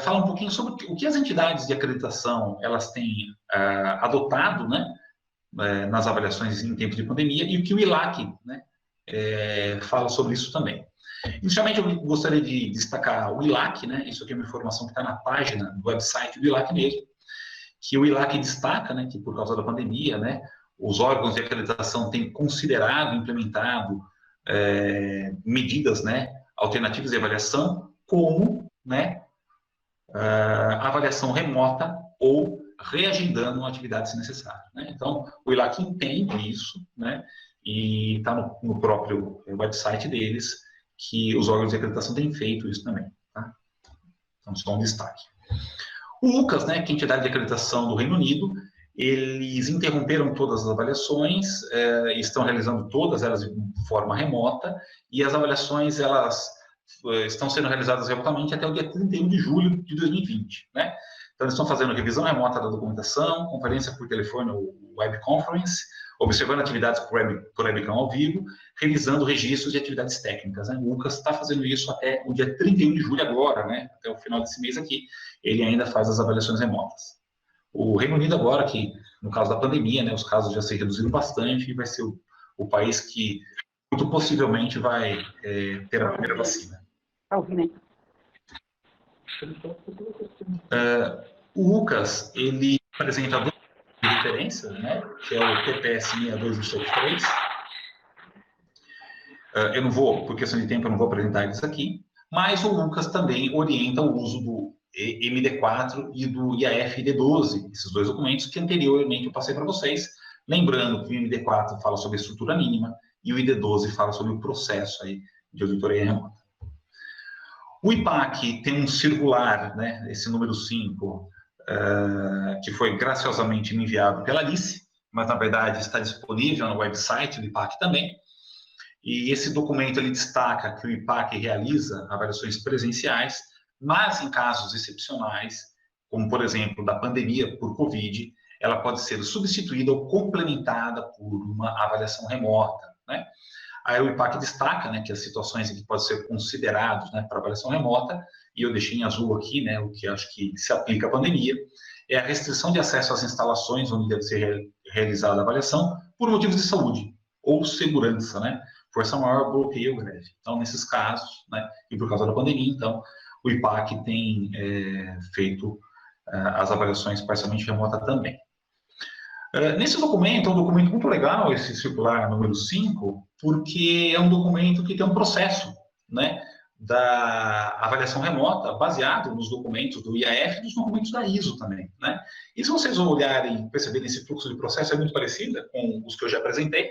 falar um pouquinho sobre o que as entidades de acreditação elas têm adotado, né, nas avaliações em tempos de pandemia, e o que o ILAC, né, fala sobre isso também. Inicialmente, eu gostaria de destacar o ILAC, né, isso aqui é uma informação que está na página do website do ILAC mesmo, que o ILAC destaca, né, que por causa da pandemia, né, os órgãos de acreditação têm considerado, implementado medidas, né, alternativas de avaliação, como, né, a avaliação remota ou reagendando uma atividade se necessário. Né? Então, o ILAC entende isso, né, e está no próprio website deles, que os órgãos de acreditação têm feito isso também. Tá? Então, só um destaque. O UCAS, né, que é a entidade de acreditação do Reino Unido, eles interromperam todas as avaliações, estão realizando todas elas de forma remota, e as avaliações elas estão sendo realizadas remotamente até o dia 31 de julho de 2020. Né? Então, eles estão fazendo revisão remota da documentação, conferência por telefone ou web conference, observando atividades por webcam ao vivo, revisando registros de atividades técnicas. Né? O UCAS está fazendo isso até o dia 31 de julho agora, né? Até o final desse mês aqui, ele ainda faz as avaliações remotas. O Reino Unido agora, que no caso da pandemia, né, os casos já se reduziram bastante, e vai ser o país que muito possivelmente vai ter a primeira vacina. Tá ouvindo aí? O UCAS, ele apresenta duas referências, né, que é o TPS 62273. Eu não vou, por questão de tempo, eu não vou apresentar isso aqui, mas o UCAS também orienta o uso do MD4 e do IAF-ID12, esses dois documentos que anteriormente eu passei para vocês, lembrando que o MD4 fala sobre a estrutura mínima e o ID12 fala sobre o processo aí de auditoria remota. O IPAC tem um circular, né, esse número 5, que foi graciosamente me enviado pela Alice, mas na verdade está disponível no website do IPAC também. E esse documento ele destaca que o IPAC realiza avaliações presenciais, mas em casos excepcionais, como por exemplo da pandemia por Covid, ela pode ser substituída ou complementada por uma avaliação remota, né? Aí o IPAC destaca, né, que as situações em que pode ser considerados, né, para avaliação remota, e eu deixei em azul aqui, né, o que acho que se aplica à pandemia, é a restrição de acesso às instalações onde deve ser realizada a avaliação por motivos de saúde ou segurança, né, força maior, bloqueio ou greve. Então, nesses casos, né, e por causa da pandemia, então, o IPAC tem feito as avaliações parcialmente remota também. Nesse documento, é um documento muito legal, esse circular número 5, porque é um documento que tem um processo, né, da avaliação remota baseado nos documentos do IAF e dos documentos da ISO também, né. E se vocês olharem, perceberem esse fluxo de processo é muito parecido com os que eu já apresentei.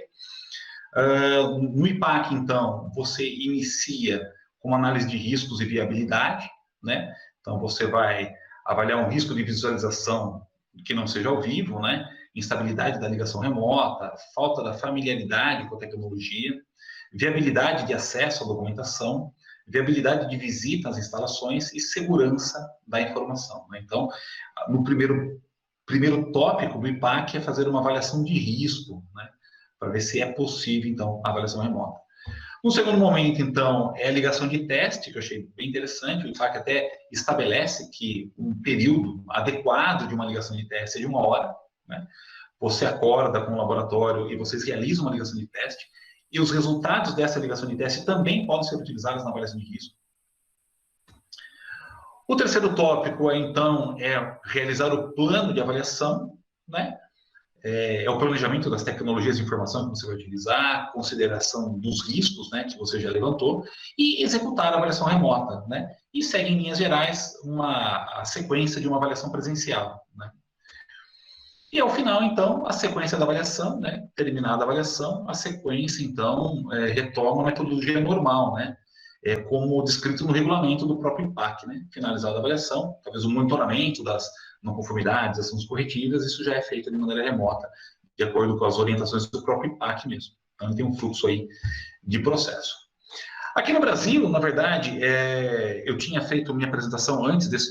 No IPAC, então, você inicia com uma análise de riscos e viabilidade, né, então você vai avaliar um risco de visualização que não seja ao vivo, né, instabilidade da ligação remota, falta da familiaridade com a tecnologia, viabilidade de acesso à documentação, viabilidade de visita às instalações e segurança da informação, né? Então, no primeiro tópico do IPAC é fazer uma avaliação de risco, né, para ver se é possível, então, a avaliação remota. No segundo momento, então, é a ligação de teste, que eu achei bem interessante. O IPAC até estabelece que um período adequado de uma ligação de teste é de 1 hora, né? Você acorda com o laboratório e vocês realizam uma ligação de teste, e os resultados dessa ligação de teste também podem ser utilizados na avaliação de risco. O terceiro tópico, então, é realizar o plano de avaliação, né? É o planejamento das tecnologias de informação que você vai utilizar, consideração dos riscos, né, que você já levantou, e executar a avaliação remota, né? E segue, em linhas gerais, a sequência de uma avaliação presencial, né? E, ao final, então, a sequência da avaliação, né? Terminada a avaliação, a sequência, então, retoma a metodologia normal, né? Como descrito no regulamento do próprio IPAC, né? Finalizada a avaliação, talvez o monitoramento das não conformidades, ações corretivas, isso já é feito de maneira remota, de acordo com as orientações do próprio IPAC mesmo. Então, tem um fluxo aí de processo. Aqui no Brasil, na verdade, eu tinha feito minha apresentação antes desse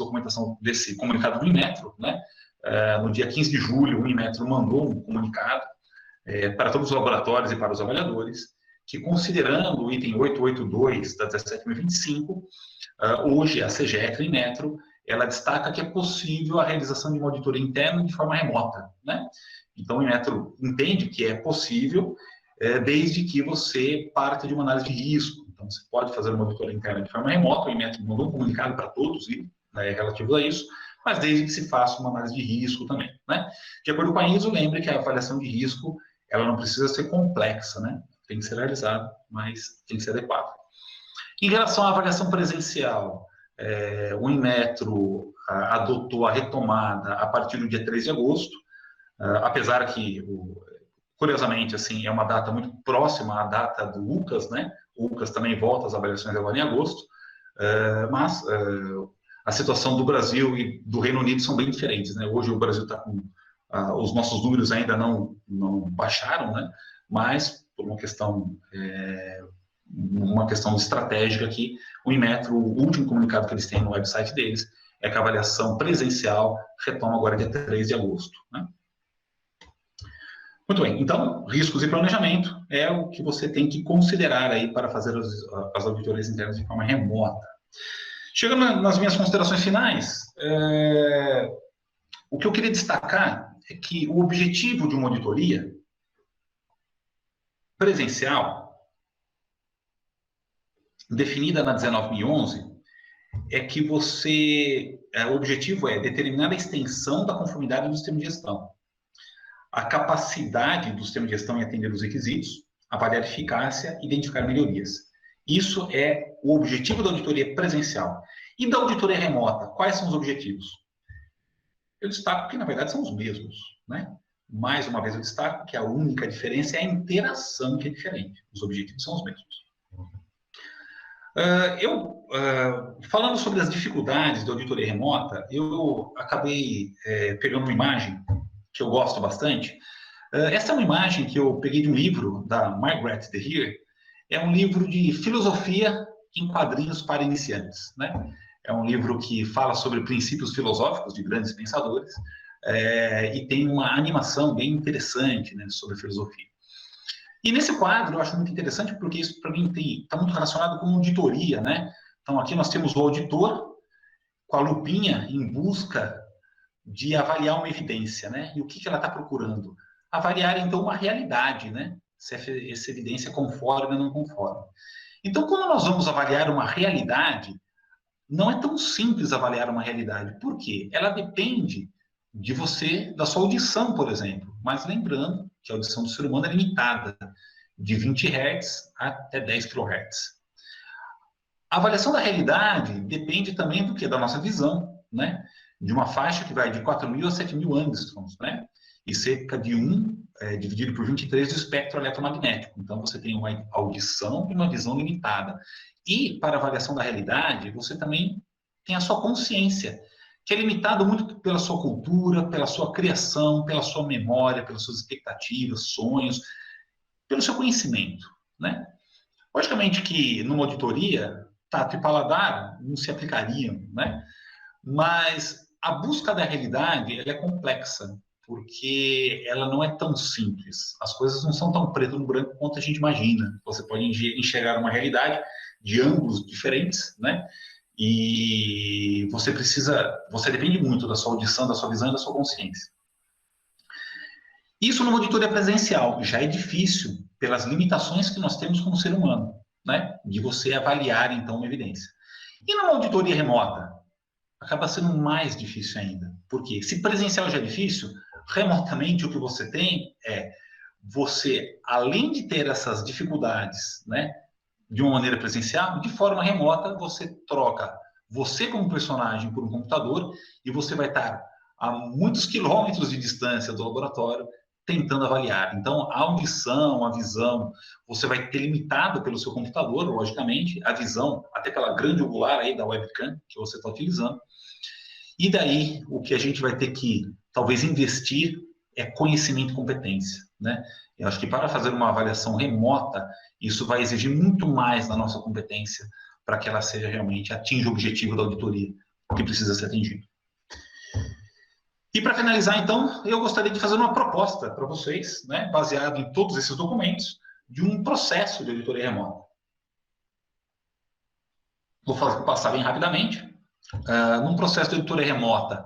comunicado do Inmetro, né? No dia 15 de julho, o Inmetro mandou um comunicado para todos os laboratórios e para os avaliadores, que, considerando o item 882 da 17.025, hoje a CGEC do Inmetro, ela destaca que é possível a realização de uma auditoria interna de forma remota, né? Então, o Inmetro entende que é possível, desde que você parta de uma análise de risco. Então, você pode fazer uma auditoria interna de forma remota, o Inmetro mandou um comunicado para todos, né, relativo a isso, mas desde que se faça uma análise de risco também, né? De acordo com a ISO, lembre que a avaliação de risco, ela não precisa ser complexa, né? Tem que ser realizada, mas tem que ser adequada. Em relação à avaliação presencial, o Inmetro adotou a retomada a partir do dia 3 de agosto, apesar que, curiosamente, assim, é uma data muito próxima à data do UCAS, né? O UCAS também volta às avaliações agora em agosto, mas a situação do Brasil e do Reino Unido são bem diferentes, né? Hoje o Brasil está com... os nossos números ainda não baixaram, né? Mas, por uma questão estratégica aqui, o Inmetro, o último comunicado que eles têm no website deles, é que a avaliação presencial retoma agora dia 3 de agosto, né? Muito bem, então, riscos e planejamento é o que você tem que considerar aí para fazer as auditorias internas de forma remota. Chegando nas minhas considerações finais, o que eu queria destacar é que o objetivo de uma auditoria presencial definida na 19.011 é que o objetivo é determinar a extensão da conformidade do sistema de gestão, a capacidade do sistema de gestão em atender os requisitos, avaliar a eficácia, identificar melhorias. Isso é o objetivo da auditoria presencial. E da auditoria remota, quais são os objetivos? Eu destaco que, na verdade, são os mesmos, né? Mais uma vez, eu destaco que a única diferença é a interação que é diferente. Os objetivos são os mesmos. Falando sobre as dificuldades da auditoria remota, eu acabei pegando uma imagem que eu gosto bastante. Essa é uma imagem que eu peguei de um livro da Margaret DeHeer. É um livro de filosofia em quadrinhos para iniciantes, né? É um livro que fala sobre princípios filosóficos de grandes pensadores e tem uma animação bem interessante, né, sobre filosofia. E nesse quadro eu acho muito interessante porque isso para mim está muito relacionado com auditoria, né? Então aqui nós temos o auditor com a lupinha em busca de avaliar uma evidência, né? E o que ela está procurando? Avaliar então uma realidade, né? Se essa evidência conforme ou não conforme. Então quando nós vamos avaliar uma realidade, não é tão simples avaliar uma realidade. Por quê? Ela depende de você, da sua audição, por exemplo. Mas lembrando que a audição do ser humano é limitada, de 20 Hz até 10 kHz. A avaliação da realidade depende também do quê? Da nossa visão, né? De uma faixa que vai de 4.000 a 7.000 angstroms, né? E cerca de 1 dividido por 23 do espectro eletromagnético. Então, você tem uma audição e uma visão limitada. E, para a avaliação da realidade, você também tem a sua consciência, que é limitado muito pela sua cultura, pela sua criação, pela sua memória, pelas suas expectativas, sonhos, pelo seu conhecimento, né? Logicamente que numa auditoria, tato e paladar não se aplicariam, né? Mas a busca da realidade ela é complexa, porque ela não é tão simples. As coisas não são tão preto no branco quanto a gente imagina. Você pode enxergar uma realidade de ângulos diferentes, né? E você depende muito da sua audição, da sua visão e da sua consciência. Isso numa auditoria presencial já é difícil pelas limitações que nós temos como ser humano, né? De você avaliar, então, uma evidência. E numa auditoria remota, acaba sendo mais difícil ainda. Por quê? Se presencial já é difícil, remotamente o que você tem é você, além de ter essas dificuldades, né? De uma maneira presencial, de forma remota, você troca você como personagem por um computador e você vai estar a muitos quilômetros de distância do laboratório tentando avaliar. Então, a audição, a visão, você vai ter limitado pelo seu computador, logicamente, a visão, até pela grande angular aí da webcam que você está utilizando. E daí, o que a gente vai ter que, talvez, investir é conhecimento e competência, né? Eu acho que para fazer uma avaliação remota, isso vai exigir muito mais da nossa competência para que ela seja realmente atinja o objetivo da auditoria que precisa ser atingido. E para finalizar, então, eu gostaria de fazer uma proposta para vocês, né, baseado em todos esses documentos, de um processo de auditoria remota. Vou passar bem rapidamente. Num processo de auditoria remota,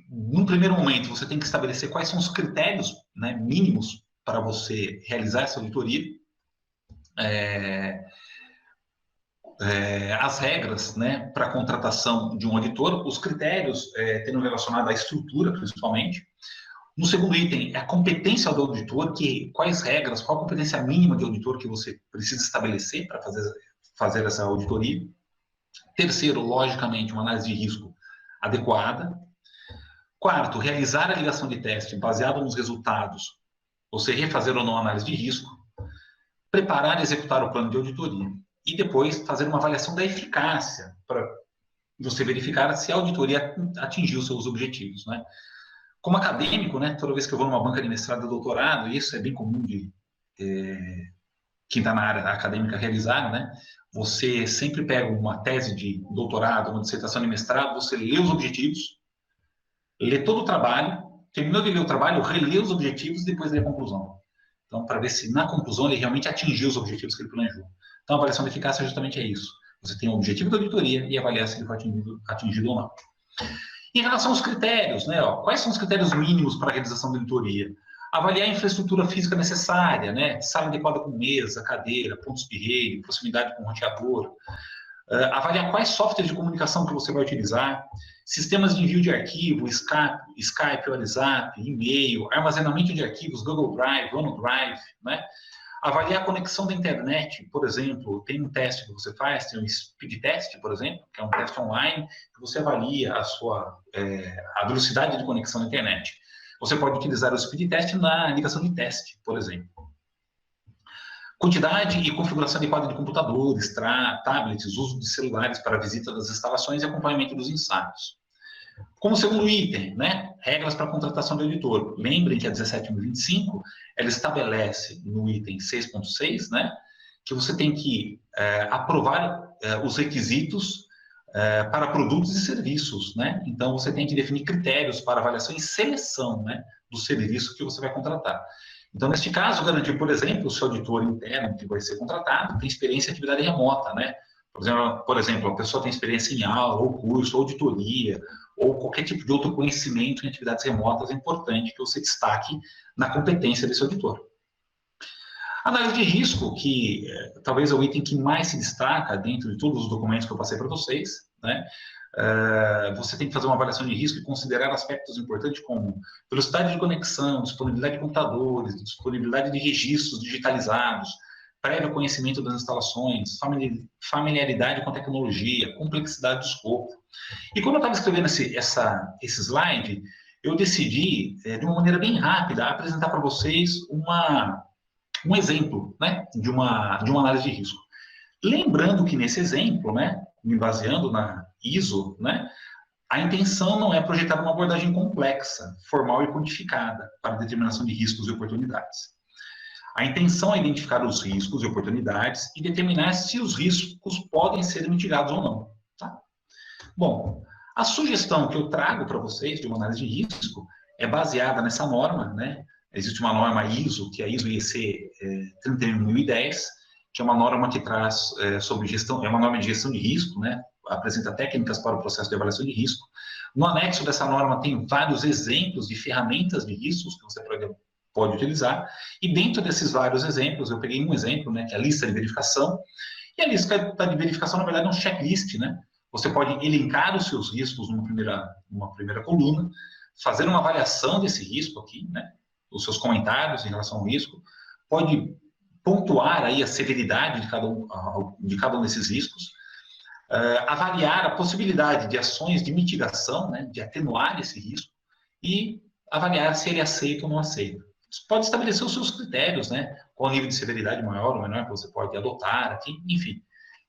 num primeiro momento, você tem que estabelecer quais são os critérios, né, mínimos para você realizar essa auditoria. As regras, né, para a contratação de um auditor, os critérios tendo relacionado à estrutura, principalmente. No segundo item, a competência do auditor, quais regras, qual a competência mínima de auditor que você precisa estabelecer para fazer essa auditoria. Terceiro, logicamente, uma análise de risco adequada. Quarto, realizar a ligação de teste baseada nos resultados, você refazer ou não a análise de risco. Preparar e executar o plano de auditoria. E depois fazer uma avaliação da eficácia, para você verificar se a auditoria atingiu seus objetivos, né? Como acadêmico, né, toda vez que eu vou numa banca de mestrado e doutorado, isso é bem comum de quem está na área acadêmica realizar, né? Você sempre pega uma tese de doutorado, uma dissertação de mestrado, você lê os objetivos, lê todo o trabalho, terminou de ler o trabalho, relê os objetivos e depois lê a conclusão. Então, para ver se na conclusão ele realmente atingiu os objetivos que ele planejou. Então, a avaliação de eficácia justamente é isso. Você tem o objetivo da auditoria e avaliar se ele foi atingido ou não. Em relação aos critérios, né, quais são os critérios mínimos para a realização da auditoria? Avaliar a infraestrutura física necessária, né? Sala adequada com mesa, cadeira, pontos de rede, proximidade com o roteador. Avaliar quais softwares de comunicação que você vai utilizar, sistemas de envio de arquivo, Skype, WhatsApp, e-mail, armazenamento de arquivos, Google Drive, OneDrive, né? Avaliar a conexão da internet, por exemplo, tem um teste que você faz, tem um speed test, por exemplo, que é um teste online, que você avalia a velocidade de conexão da internet. Você pode utilizar o speed test na ligação de teste, por exemplo. Quantidade e configuração adequada de computadores, tablets, uso de celulares para visita das instalações e acompanhamento dos ensaios. Como segundo item, né, regras para a contratação de auditor. Lembrem que a 17.025, ela estabelece no item 6.6, né, que você tem que aprovar os requisitos para produtos e serviços, né? Então, você tem que definir critérios para avaliação e seleção, né, do serviço que você vai contratar. Então, neste caso, garantir, por exemplo, o seu auditor interno que vai ser contratado tem experiência em atividade remota, né? Por exemplo, a pessoa tem experiência em aula, ou curso, ou auditoria, ou qualquer tipo de outro conhecimento em atividades remotas, é importante que você destaque na competência desse auditor. Análise de risco, que talvez é o item que mais se destaca dentro de todos os documentos que eu passei para vocês, né? Você tem que fazer uma avaliação de risco e considerar aspectos importantes como velocidade de conexão, disponibilidade de computadores, disponibilidade de registros digitalizados, prévio conhecimento das instalações, familiaridade com a tecnologia, complexidade do escopo. E quando eu estava escrevendo esse slide, eu decidi, de uma maneira bem rápida, apresentar para vocês um exemplo, né, de uma análise de risco. Lembrando que nesse exemplo, né, me baseando na ISO, né, a intenção não é projetar uma abordagem complexa, formal e quantificada para a determinação de riscos e oportunidades. A intenção é identificar os riscos e oportunidades e determinar se os riscos podem ser mitigados ou não. Tá? Bom, a sugestão que eu trago para vocês de uma análise de risco é baseada nessa norma, né? Existe uma norma ISO, que é a ISO IEC 31010, que é uma norma que traz sobre gestão, é uma norma de gestão de risco, né? Apresenta técnicas para o processo de avaliação de risco. No anexo dessa norma tem vários exemplos de ferramentas de riscos que você pode utilizar, e dentro desses vários exemplos, eu peguei um exemplo, né, que é a lista de verificação, e a lista de verificação, na verdade, é um checklist, né? Você pode elencar os seus riscos numa primeira coluna, fazer uma avaliação desse risco aqui, né? Os seus comentários em relação ao risco, pode pontuar aí a severidade de cada um desses riscos, avaliar a possibilidade de ações de mitigação, né, de atenuar esse risco, e avaliar se ele aceita ou não aceita. Você pode estabelecer os seus critérios, né, qual nível de severidade maior ou menor que você pode adotar aqui, enfim.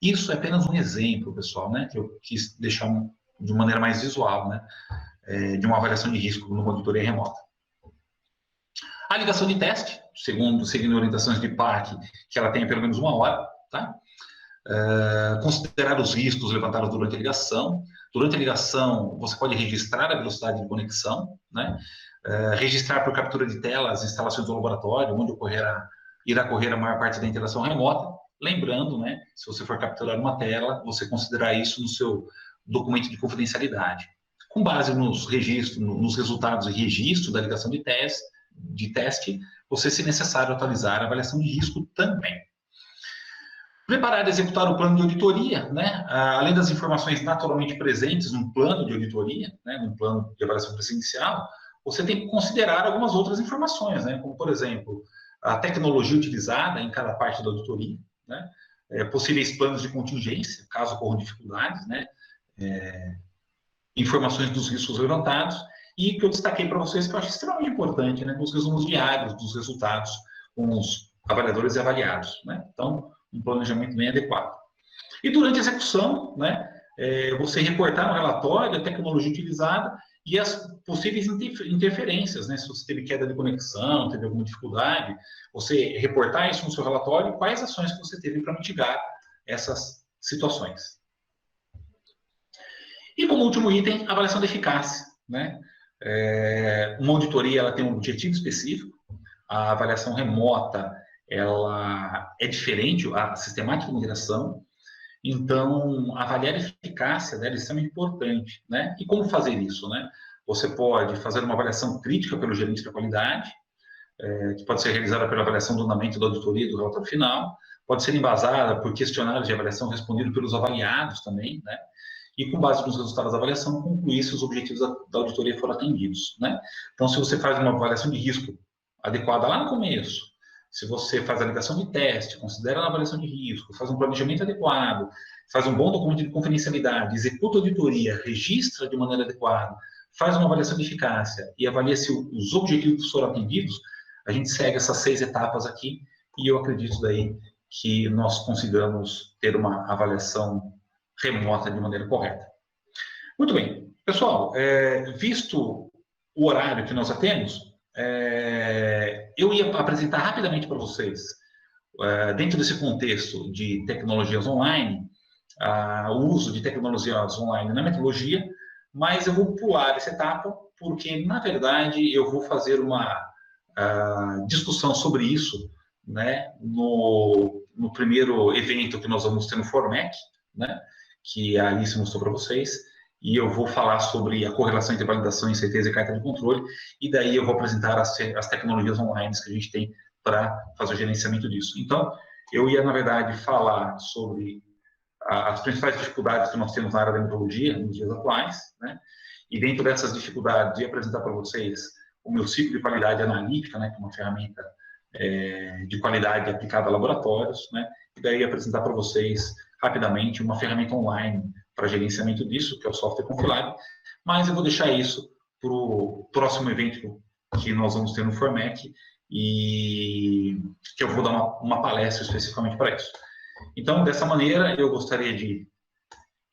Isso é apenas um exemplo, pessoal, né, que eu quis deixar de maneira mais visual, né, de uma avaliação de risco numa auditoria remota. A ligação de teste, seguindo orientações de PAC, que ela tenha pelo menos 1 hora, tá? Considerar os riscos levantados durante a ligação. Durante a ligação, você pode registrar a velocidade de conexão, né? Registrar por captura de tela as instalações do laboratório, onde irá correr a maior parte da interação remota. Lembrando, né, se você for capturar uma tela, você considerar isso no seu documento de confidencialidade. Com base nos registros, nos resultados e registro da ligação de teste, você, se necessário, atualizar a avaliação de risco também. Preparar e executar o plano de auditoria, né? Além das informações naturalmente presentes num plano de auditoria, né, num plano de avaliação presencial, você tem que considerar algumas outras informações, né, como, por exemplo, a tecnologia utilizada em cada parte da auditoria, né, possíveis planos de contingência, caso ocorram dificuldades, né, informações dos riscos levantados, e que eu destaquei para vocês, que eu acho extremamente importante, né, os resumos diários dos resultados com os avaliadores e avaliados, né? Então, um planejamento bem adequado. E durante a execução, né, você reportar no relatório a tecnologia utilizada e as possíveis interferências, né? Se você teve queda de conexão, teve alguma dificuldade, você reportar isso no seu relatório e quais ações que você teve para mitigar essas situações. E como último item, avaliação de eficácia, né? Uma auditoria, ela tem um objetivo específico, a avaliação remota, ela é diferente, a sistemática de migração, então, avaliar a eficácia dela é extremamente importante, né? E como fazer isso, né? Você pode fazer uma avaliação crítica pelo gerente da qualidade, que pode ser realizada pela avaliação do andamento da auditoria do relatório final, pode ser embasada por questionários de avaliação respondidos pelos avaliados também, né? E com base nos resultados da avaliação, concluir se os objetivos da auditoria foram atendidos, né? Então, se você faz uma avaliação de risco adequada lá no começo, se você faz a ligação de teste, considera a avaliação de risco, faz um planejamento adequado, faz um bom documento de confidencialidade, executa a auditoria, registra de maneira adequada, faz uma avaliação de eficácia e avalia se os objetivos foram atendidos, a gente segue essas 6 etapas aqui e eu acredito daí que nós consigamos ter uma avaliação remota de maneira correta. Muito bem. Pessoal, visto o horário que nós já temos, eu ia apresentar rapidamente para vocês, dentro desse contexto de tecnologias online, o uso de tecnologias online na metodologia, mas eu vou pular essa etapa, porque, na verdade, eu vou fazer uma discussão sobre isso, né, no primeiro evento que nós vamos ter no Formec, né, que a Alice mostrou para vocês, e eu vou falar sobre a correlação entre validação, incerteza e carta de controle, e daí eu vou apresentar as tecnologias online que a gente tem para fazer o gerenciamento disso. Então, eu ia, na verdade, falar sobre as principais dificuldades que nós temos na área da metodologia nos dias atuais, né? E dentro dessas dificuldades, ia apresentar para vocês o meu ciclo de qualidade analítica, né, que é uma ferramenta de qualidade aplicada a laboratórios, né? E daí ia apresentar para vocês rapidamente uma ferramenta online para gerenciamento disso, que é o software Confilab, mas eu vou deixar isso para o próximo evento que nós vamos ter no Formec e que eu vou dar uma palestra especificamente para isso. Então, dessa maneira, eu gostaria de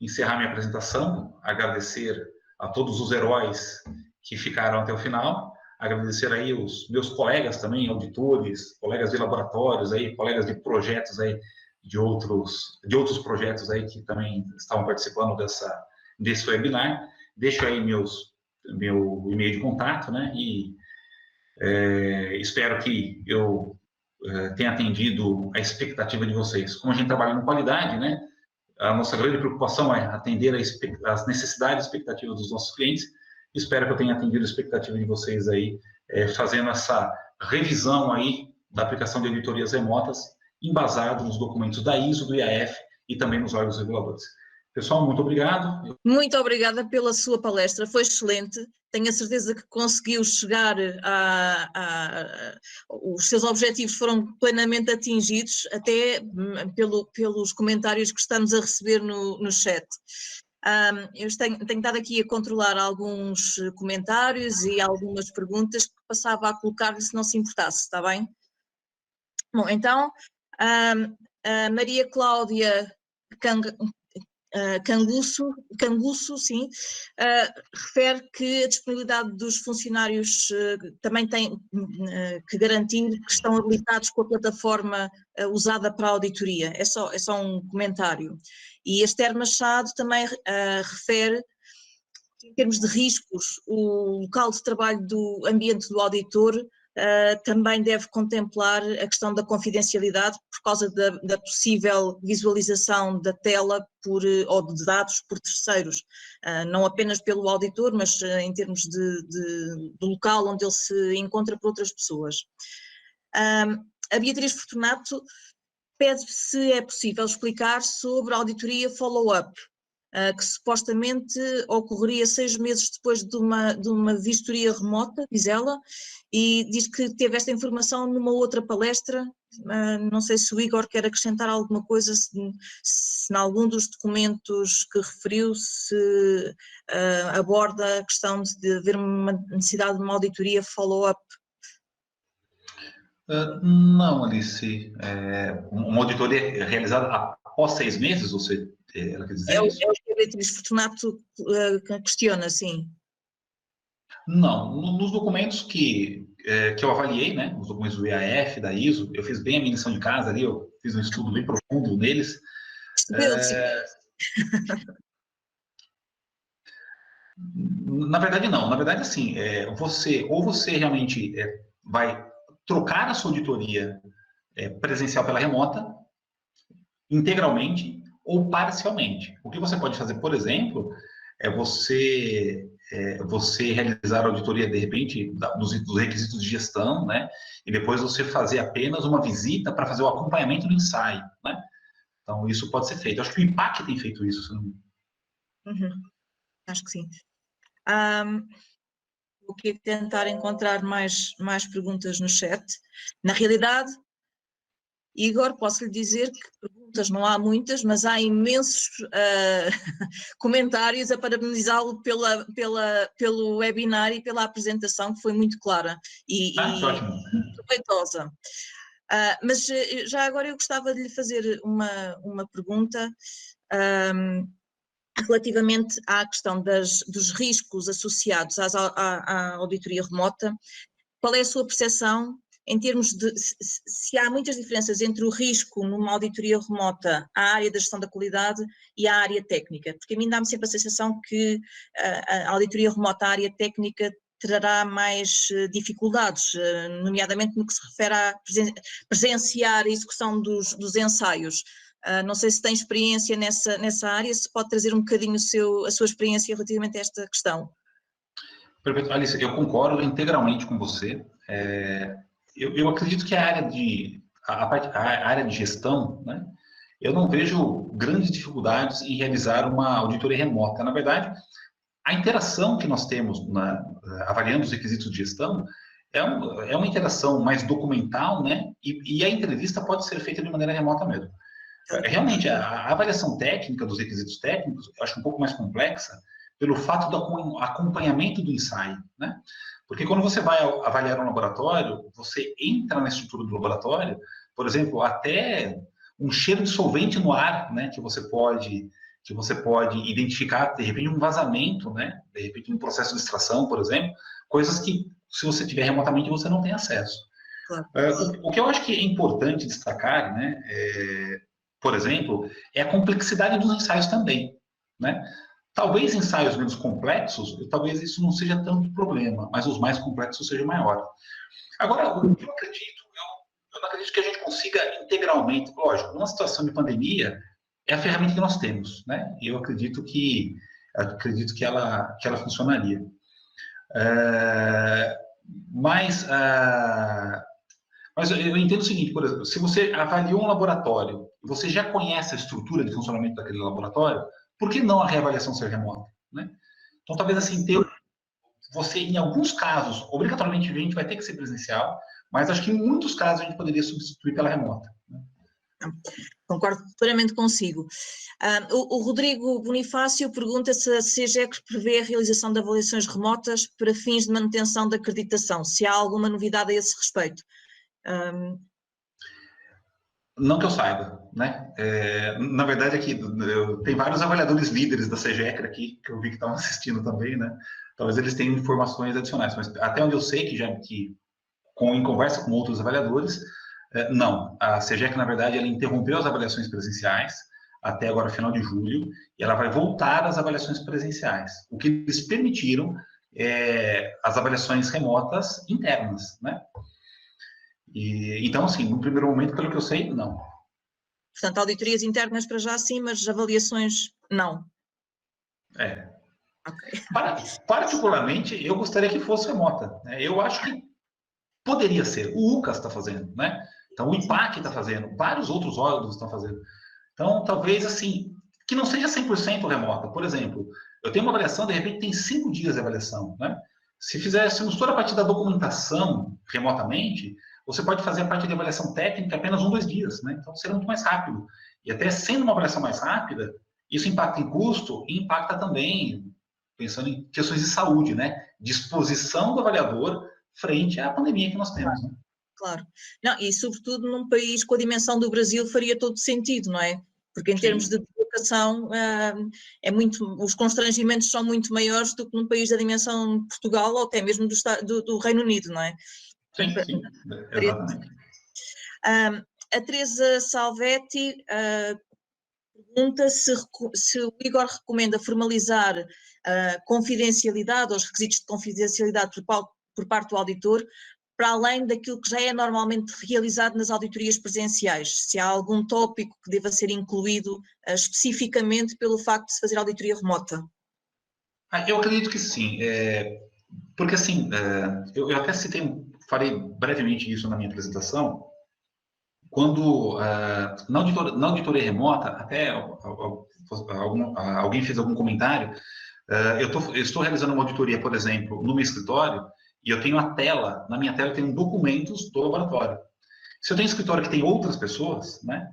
encerrar minha apresentação, agradecer a todos os heróis que ficaram até o final, agradecer aí os meus colegas também, auditores, colegas de laboratórios, aí, colegas de projetos aí, de outros projetos aí que também estavam participando desse webinar. Deixo aí meu e-mail de contato, né, e espero que eu tenha atendido a expectativa de vocês. Como a gente trabalha com qualidade, né, a nossa grande preocupação é atender as necessidades e expectativas dos nossos clientes. Espero que eu tenha atendido a expectativa de vocês aí, fazendo essa revisão aí da aplicação de auditorias remotas, embasado nos documentos da ISO, do IAF e também nos órgãos reguladores. Pessoal, muito obrigado. Muito obrigada pela sua palestra, foi excelente. Tenho a certeza que conseguiu chegar os seus objetivos foram plenamente atingidos, até pelos comentários que estamos a receber no chat. Eu tenho estado aqui a controlar alguns comentários e algumas perguntas que passava a colocar-lhe se não se importasse, está bem? Bom, então, a Maria Cláudia Canguço, sim, refere que a disponibilidade dos funcionários também tem que garantir que estão habilitados com a plataforma usada para a auditoria. É só um comentário. E a Esther Machado também refere que, em termos de riscos, o local de trabalho do ambiente do auditor também deve contemplar a questão da confidencialidade por causa da possível visualização da tela ou de dados por terceiros, não apenas pelo auditor, mas em termos do local onde ele se encontra por outras pessoas. A Beatriz Fortunato pede se é possível explicar sobre a auditoria follow-up, que supostamente ocorreria 6 meses depois de uma vistoria remota, diz ela, e diz que teve esta informação numa outra palestra. Não sei se o Igor quer acrescentar alguma coisa, se em algum dos documentos que referiu se aborda a questão de haver uma necessidade de uma auditoria follow-up. Não, Alice, uma auditoria realizada após 6 meses, você... Ela quer dizer isso? É o que a Beatriz Fortunato questiona, sim. Não, nos documentos que eu avaliei, né, os documentos do IAF, da ISO, eu fiz bem a minha lição de casa ali, eu fiz um estudo bem profundo neles. Na verdade, não. Na verdade, assim, você realmente vai trocar a sua auditoria presencial pela remota, integralmente, ou parcialmente. O que você pode fazer, por exemplo, é você você realizar a auditoria, de repente, dos requisitos de gestão, né? E depois você fazer apenas uma visita para fazer o acompanhamento do ensaio, né? Então, isso pode ser feito. Acho que o IPAC tem feito isso, se não me engano. Acho que sim. Vou aqui tentar encontrar mais perguntas no chat. Na realidade, Igor, posso lhe dizer que perguntas não há muitas, mas há imensos comentários a parabenizá-lo pelo webinar e pela apresentação, que foi muito clara e muito proveitosa. Mas já agora eu gostava de lhe fazer uma pergunta relativamente à questão dos riscos associados à auditoria remota. Qual é a sua percepção em termos de se há muitas diferenças entre o risco numa auditoria remota, a área da gestão da qualidade e a área técnica? Porque a mim dá-me sempre a sensação que a auditoria remota, a área técnica, trará mais dificuldades, nomeadamente no que se refere a presenciar a execução dos ensaios. Não sei se tem experiência nessa área, se pode trazer um bocadinho a sua experiência relativamente a esta questão. Perfeito, Alice, eu concordo integralmente com você. Eu acredito que a área de gestão, né, eu não vejo grandes dificuldades em realizar uma auditoria remota. Na verdade, a interação que nós temos avaliando os requisitos de gestão é uma interação mais documental, né, e a entrevista pode ser feita de maneira remota mesmo. Realmente, a avaliação técnica dos requisitos técnicos, eu acho um pouco mais complexa pelo fato do acompanhamento do ensaio, né? Porque quando você vai avaliar um laboratório, você entra na estrutura do laboratório, por exemplo, até um cheiro de solvente no ar, né, que você pode identificar, de repente, um vazamento, né, de repente, um processo de extração, por exemplo, coisas que, se você tiver remotamente, você não tem acesso. Claro. O que eu acho que é importante destacar, né, por exemplo, é a complexidade dos ensaios também, né? Talvez ensaios menos complexos, talvez isso não seja tanto problema, mas os mais complexos sejam maiores. Agora, eu não acredito que a gente consiga integralmente, lógico, numa situação de pandemia, é a ferramenta que nós temos, né? E eu acredito que ela funcionaria. Mas eu entendo o seguinte, por exemplo, se você avaliou um laboratório, você já conhece a estrutura de funcionamento daquele laboratório, por que não a reavaliação ser remota, né? Então, talvez assim, você, em alguns casos, obrigatoriamente a gente vai ter que ser presencial, mas acho que em muitos casos a gente poderia substituir pela remota, né? Concordo plenamente consigo. O Rodrigo Bonifácio pergunta se a CEGEC prevê a realização de avaliações remotas para fins de manutenção da acreditação, se há alguma novidade a esse respeito. Não que eu saiba, né? Na verdade, aqui tem vários avaliadores líderes da CEGEC aqui, que eu vi que estavam assistindo também, né? Talvez eles tenham informações adicionais, mas até onde eu sei em conversa com outros avaliadores, não. A CEGEC, na verdade, ela interrompeu as avaliações presenciais até agora, final de julho, e ela vai voltar às avaliações presenciais. O que eles permitiram as avaliações remotas internas, né? Então, assim, no primeiro momento, pelo que eu sei, não. Portanto, auditorias internas para já sim, mas avaliações não. Okay. Particularmente, eu gostaria que fosse remota, né? Eu acho que poderia ser. O UCAS está fazendo, né? Então, o IPAC está fazendo, vários outros órgãos estão fazendo. Então, talvez, assim, que não seja 100% remota. Por exemplo, eu tenho uma avaliação, de repente, tem 5 dias de avaliação, né? Se fizéssemos toda a parte da documentação remotamente, você pode fazer a parte de avaliação técnica apenas 1, 2 dias, né? Então, seria muito mais rápido. E até sendo uma avaliação mais rápida, isso impacta em custo e impacta também, pensando em questões de saúde, né? Disposição do avaliador frente à pandemia que nós temos, né? Claro. Não, e sobretudo num país com a dimensão do Brasil faria todo sentido, não é? Porque em termos de educação, os constrangimentos são muito maiores do que num país da dimensão de Portugal ou até mesmo do Reino Unido, não é? Sim, exatamente. A Teresa Salvetti pergunta se o Igor recomenda formalizar a confidencialidade, ou os requisitos de confidencialidade por parte do auditor, para além daquilo que já é normalmente realizado nas auditorias presenciais, se há algum tópico que deva ser incluído especificamente pelo facto de se fazer auditoria remota. Eu acredito que sim, porque assim, eu até falei brevemente isso na minha apresentação, quando na auditoria remota, até alguém fez algum comentário, eu estou realizando uma auditoria, por exemplo, no meu escritório, e eu tenho na minha tela eu tenho documentos do laboratório. Se eu tenho um escritório que tem outras pessoas, né,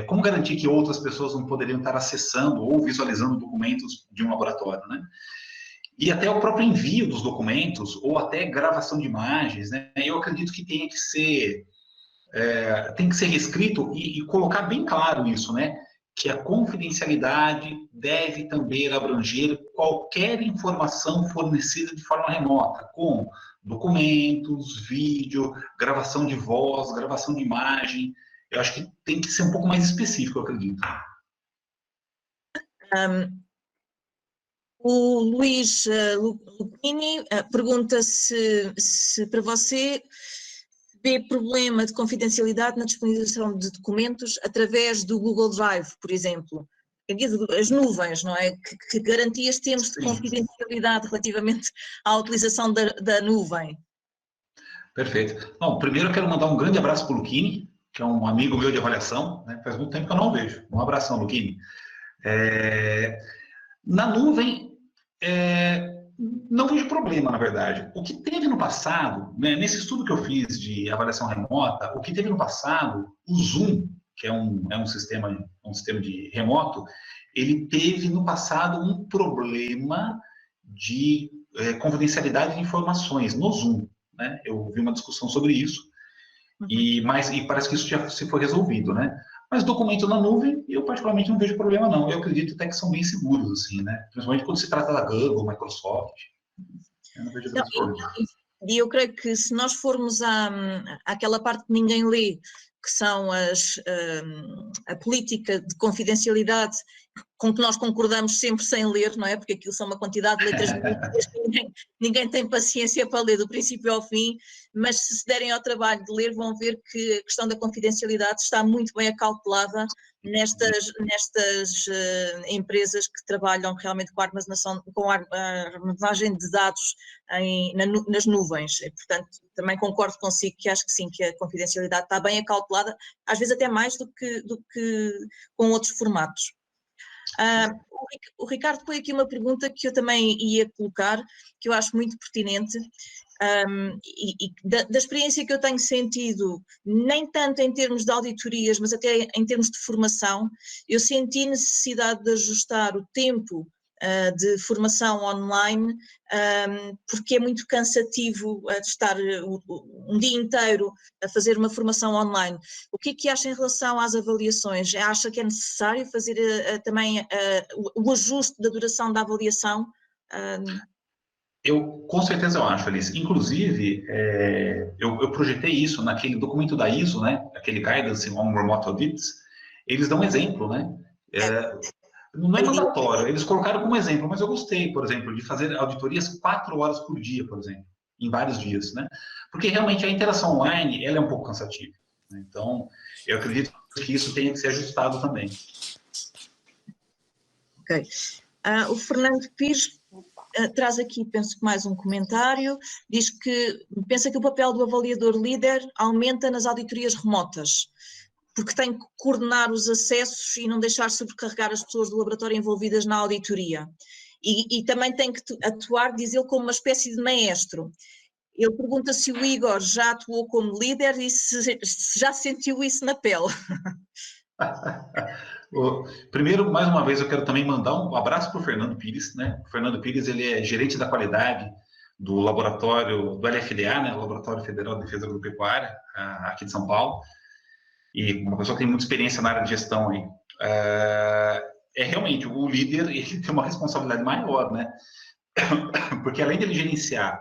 como garantir que outras pessoas não poderiam estar acessando ou visualizando documentos de um laboratório, né? E até o próprio envio dos documentos, ou até gravação de imagens, né? Eu acredito que tem que ser reescrito e colocar bem claro isso, né? Que a confidencialidade deve também abranger qualquer informação fornecida de forma remota, com documentos, vídeo, gravação de voz, gravação de imagem. Eu acho que tem que ser um pouco mais específico, eu acredito. O Luís Lucchini pergunta se para você vê problema de confidencialidade na disponibilização de documentos através do Google Drive, por exemplo. As nuvens, não é? Que garantias temos de confidencialidade relativamente à utilização da nuvem? Perfeito. Bom, primeiro eu quero mandar um grande abraço para o Lucchini, que é um amigo meu de avaliação, né? Faz muito tempo que eu não o vejo. Um abração, Lucchini. Na nuvem, não vejo problema, na verdade. O que teve no passado, né, nesse estudo que eu fiz de avaliação remota, o que teve no passado, o Zoom, que é um sistema de remoto, ele teve no passado um problema de confidencialidade de informações no Zoom, né? Eu vi uma discussão sobre isso, e parece que isso já se foi resolvido, né? Mas documento na nuvem, eu particularmente não vejo problema, não. Eu acredito até que são bem seguros, assim, né? Principalmente quando se trata da Google, Microsoft. Eu não vejo problema. E eu creio que se nós formos àquela parte que ninguém lê, que são a política de confidencialidade com que nós concordamos sempre sem ler, não é? Porque aquilo são uma quantidade de letras que ninguém tem paciência para ler do princípio ao fim, mas se derem ao trabalho de ler vão ver que a questão da confidencialidade está muito bem acautelada nestas empresas que trabalham realmente com a armazenagem de dados nas nuvens. E, portanto, também concordo consigo que acho que sim, que a confidencialidade está bem acautelada, às vezes até mais do que com outros formatos. O Ricardo põe aqui uma pergunta que eu também ia colocar, que eu acho muito pertinente, e da experiência que eu tenho sentido, nem tanto em termos de auditorias, mas até em termos de formação, eu senti necessidade de ajustar o tempo de formação online, porque é muito cansativo estar um dia inteiro a fazer uma formação online. O que é que acha em relação às avaliações? Acha que é necessário fazer também o ajuste da duração da avaliação? Com certeza eu acho, Alice. Inclusive, eu projetei isso naquele documento da ISO, né? Aquele Guidance on Remote Audits. Eles dão um exemplo, né? Não é mandatório, eles colocaram como exemplo, mas eu gostei, por exemplo, de fazer auditorias 4 horas por dia, por exemplo, em vários dias, né? Porque realmente a interação online, ela é um pouco cansativa, né? Então, eu acredito que isso tenha que ser ajustado também. Ok. O Fernando Pires traz aqui, penso que mais um comentário, diz que pensa que o papel do avaliador líder aumenta nas auditorias remotas, porque tem que coordenar os acessos e não deixar sobrecarregar as pessoas do laboratório envolvidas na auditoria. E também tem que atuar, diz ele, como uma espécie de maestro. Ele pergunta se o Igor já atuou como líder e se já sentiu isso na pele. Primeiro, mais uma vez, eu quero também mandar um abraço para o Fernando Pires, né? O Fernando Pires, ele é gerente da qualidade do laboratório, do LFDA, né? O Laboratório Federal de Defesa Agropecuária, aqui de São Paulo. E uma pessoa que tem muita experiência na área de gestão aí. Realmente, o líder, ele tem uma responsabilidade maior, né? Porque além de ele gerenciar,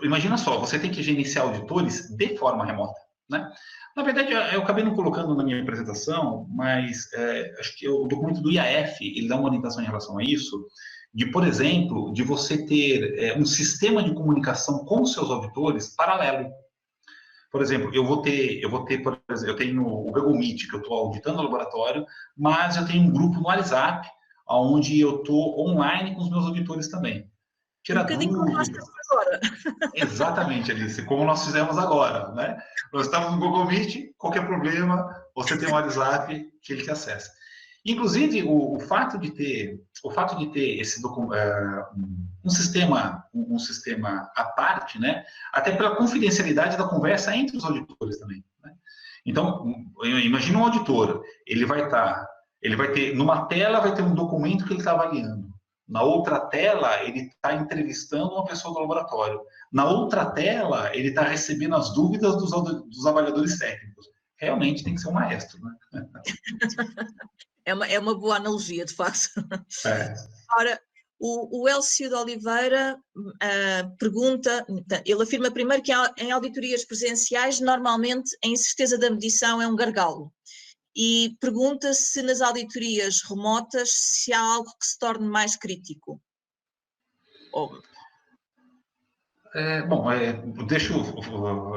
imagina só, você tem que gerenciar auditores de forma remota, né? Na verdade, eu acabei não colocando na minha apresentação, mas acho que o documento do IAF, ele dá uma orientação em relação a isso, de, por exemplo, de você ter um sistema de comunicação com os seus auditores paralelo. Por exemplo, eu tenho o Google Meet, que eu estou auditando o laboratório, mas eu tenho um grupo no WhatsApp, onde eu estou online com os meus auditores também. Tira um bocadinho como nós estamos agora. Exatamente, Alice, como nós fizemos agora, né? Nós estamos no Google Meet, qualquer problema, você tem um WhatsApp que ele te acessa. Inclusive, o fato de ter esse um sistema à parte, né? Até pela confidencialidade da conversa entre os auditores também, né? Então, imagina um auditor, ele vai ter, numa tela vai ter um documento que ele está avaliando. Na outra tela, ele está entrevistando uma pessoa do laboratório. Na outra tela, ele está recebendo as dúvidas dos avaliadores técnicos. Realmente tem que ser um maestro, né? É uma boa analogia, de facto. É. Ora, o Elcio de Oliveira pergunta, ele afirma primeiro que em auditorias presenciais, normalmente a incerteza da medição é um gargalo. E pergunta se nas auditorias remotas se há algo que se torne mais crítico.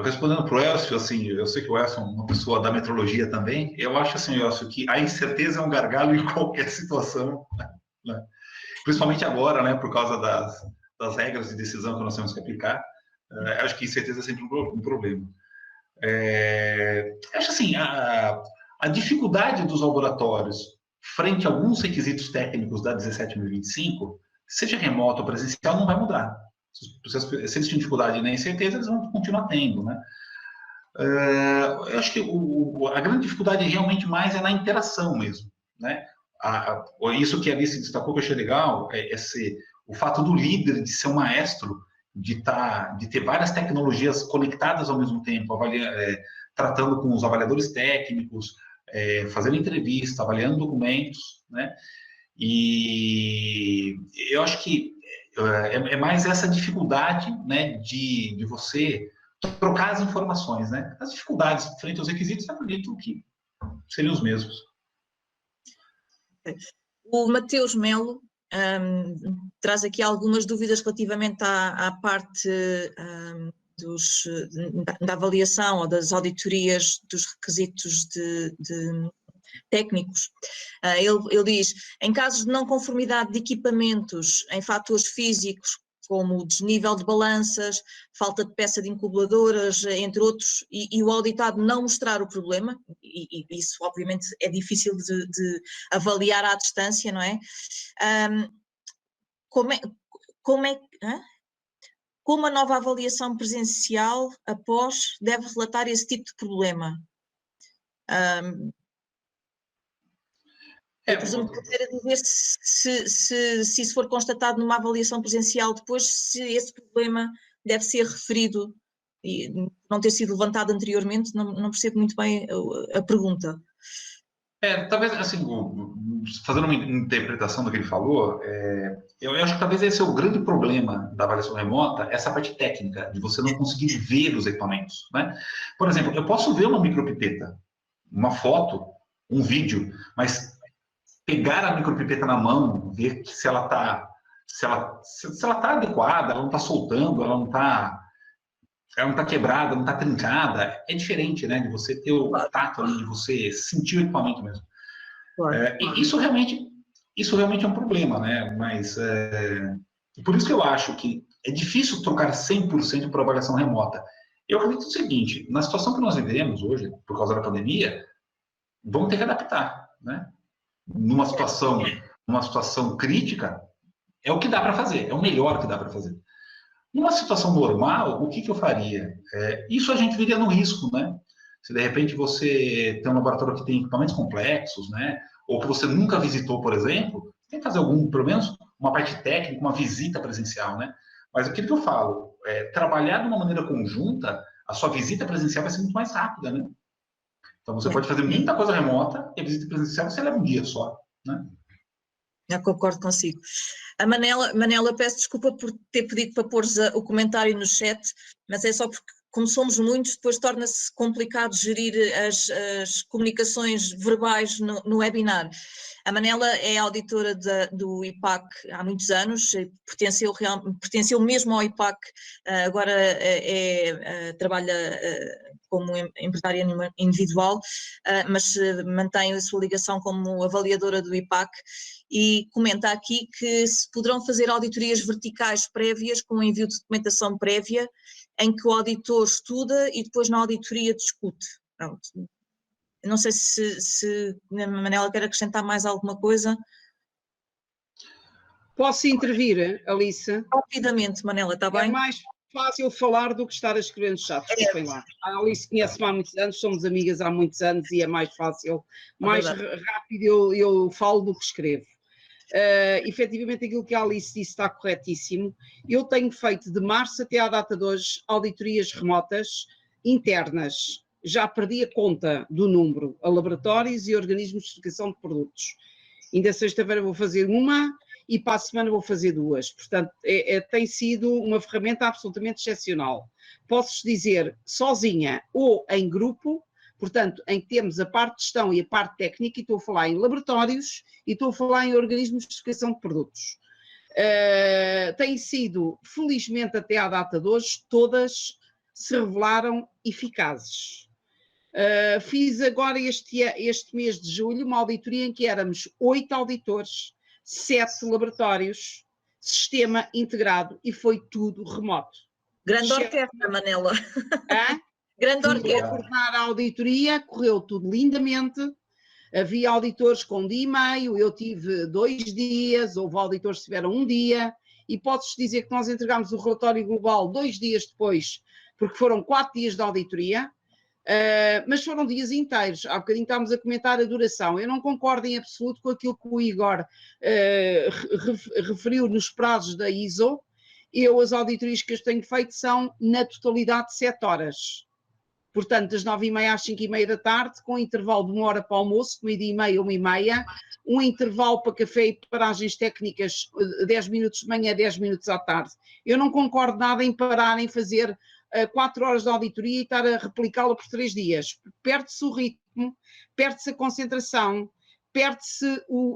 Respondendo para o Elcio, assim, eu sei que o Elcio é uma pessoa da metrologia também, eu acho assim, Elcio, que a incerteza é um gargalo em qualquer situação, né? Principalmente agora, né, por causa das regras de decisão que nós temos que aplicar, acho que incerteza é sempre um problema. Acho assim, a dificuldade dos laboratórios frente a alguns requisitos técnicos da 17025, seja remoto ou presencial, não vai mudar. Se eles têm dificuldade na incerteza, eles vão continuar tendo, né? Eu acho que a grande dificuldade realmente mais é na interação mesmo, né? Isso que a Alice destacou que eu achei legal, o fato do líder de ser um maestro, de ter várias tecnologias conectadas ao mesmo tempo, tratando com os avaliadores técnicos, fazendo entrevista, avaliando documentos, né? E eu acho que é mais essa dificuldade, né, de você trocar as informações, né? As dificuldades frente aos requisitos, eu acredito que seriam os mesmos. O Mateus Melo traz aqui algumas dúvidas relativamente à parte da avaliação ou das auditorias dos requisitos técnicos. Ele diz, em casos de não conformidade de equipamentos em fatores físicos, como o desnível de balanças, falta de peça de incubuladoras, entre outros, e o auditado não mostrar o problema, e isso obviamente é difícil de avaliar à distância, não é? Como a nova avaliação presencial após deve relatar esse tipo de problema? Eu presumo que queira dizer se isso for constatado numa avaliação presencial depois, se esse problema deve ser referido e não ter sido levantado anteriormente, não percebo muito bem a pergunta. Talvez, assim, fazendo uma interpretação do que ele falou, eu acho que talvez esse é o grande problema da avaliação remota, essa parte técnica, de você não conseguir ver os equipamentos, né? Por exemplo, eu posso ver uma micropipeta, uma foto, um vídeo, mas pegar a micropipeta na mão, ver se ela está adequada, ela não está soltando, ela não está quebrada, não está trincada, é diferente, né, de você ter o tato ali, de você sentir o equipamento mesmo. Claro. E isso realmente é um problema, né, mas por isso que eu acho que é difícil trocar 100% para avaliação remota. Eu acredito o seguinte, na situação que nós vivemos hoje, por causa da pandemia, vamos ter que adaptar, né? Numa situação crítica, é o que dá para fazer, é o melhor que dá para fazer. Numa situação normal, o que eu faria? Isso a gente viria no risco, né? Se de repente você tem um laboratório que tem equipamentos complexos, né? Ou que você nunca visitou, por exemplo, tem que fazer pelo menos uma parte técnica, uma visita presencial, né? Mas aquilo que eu falo, trabalhar de uma maneira conjunta, a sua visita presencial vai ser muito mais rápida, né? Então, você pode fazer muita coisa remota e a visita presencial você leva um dia só, né? Eu concordo consigo. A Manela, peço desculpa por ter pedido para pôr o comentário no chat, mas é só porque, como somos muitos, depois torna-se complicado gerir as comunicações verbais no webinar. A Manela é auditora do IPAC há muitos anos, pertenceu mesmo ao IPAC, agora trabalha como empresária individual, mas mantém a sua ligação como avaliadora do IPAC e comenta aqui que se poderão fazer auditorias verticais prévias com envio de documentação prévia, em que o auditor estuda e depois na auditoria discute. Pronto. Não sei se a Manela quer acrescentar mais alguma coisa. Posso intervir, Alice? Rapidamente, Manela, está bem? É mais fácil falar do que estar a escrever no chat, desculpem lá. A Alice conhece-me há muitos anos, somos amigas há muitos anos e é mais fácil, mais rápido eu falo do que escrevo. Efetivamente aquilo que a Alice disse está corretíssimo. Eu tenho feito de março até à data de hoje auditorias remotas internas. Já perdi a conta do número a laboratórios e organismos de certificação de produtos. Ainda sexta-feira vou fazer uma e para a semana vou fazer duas. Portanto, tem sido uma ferramenta absolutamente excepcional. Posso dizer sozinha ou em grupo, portanto, em que temos a parte de gestão e a parte técnica, e estou a falar em laboratórios e estou a falar em organismos de certificação de produtos. Tem sido, felizmente até à data de hoje, todas se revelaram eficazes. Fiz agora este mês de julho uma auditoria em que éramos 8 auditores, 7 laboratórios, sistema integrado e foi tudo remoto. Grande orquestra, Manela. Grande orquestra. Fui coordenar a auditoria, correu tudo lindamente. Havia auditores com dia e meio, eu tive 2 dias, houve auditores que tiveram 1 dia, e posso dizer que nós entregámos o relatório global 2 dias depois, porque foram 4 dias de auditoria. Mas foram dias inteiros. Há bocadinho estávamos a comentar a duração. Eu não concordo em absoluto com aquilo que o Igor referiu nos prazos da ISO. As auditorias que eu tenho feito são, na totalidade, 7 horas. Portanto, das 9h30 às 5h30 da tarde, com intervalo de 1 hora para o almoço, de 12h30 a 1h30, um intervalo para café e paragens técnicas, 10 minutos de manhã, 10 minutos à tarde. Eu não concordo nada em parar em fazer 4 horas de auditoria e estar a replicá-la por 3 dias. Perde-se o ritmo, perde-se a concentração, perde-se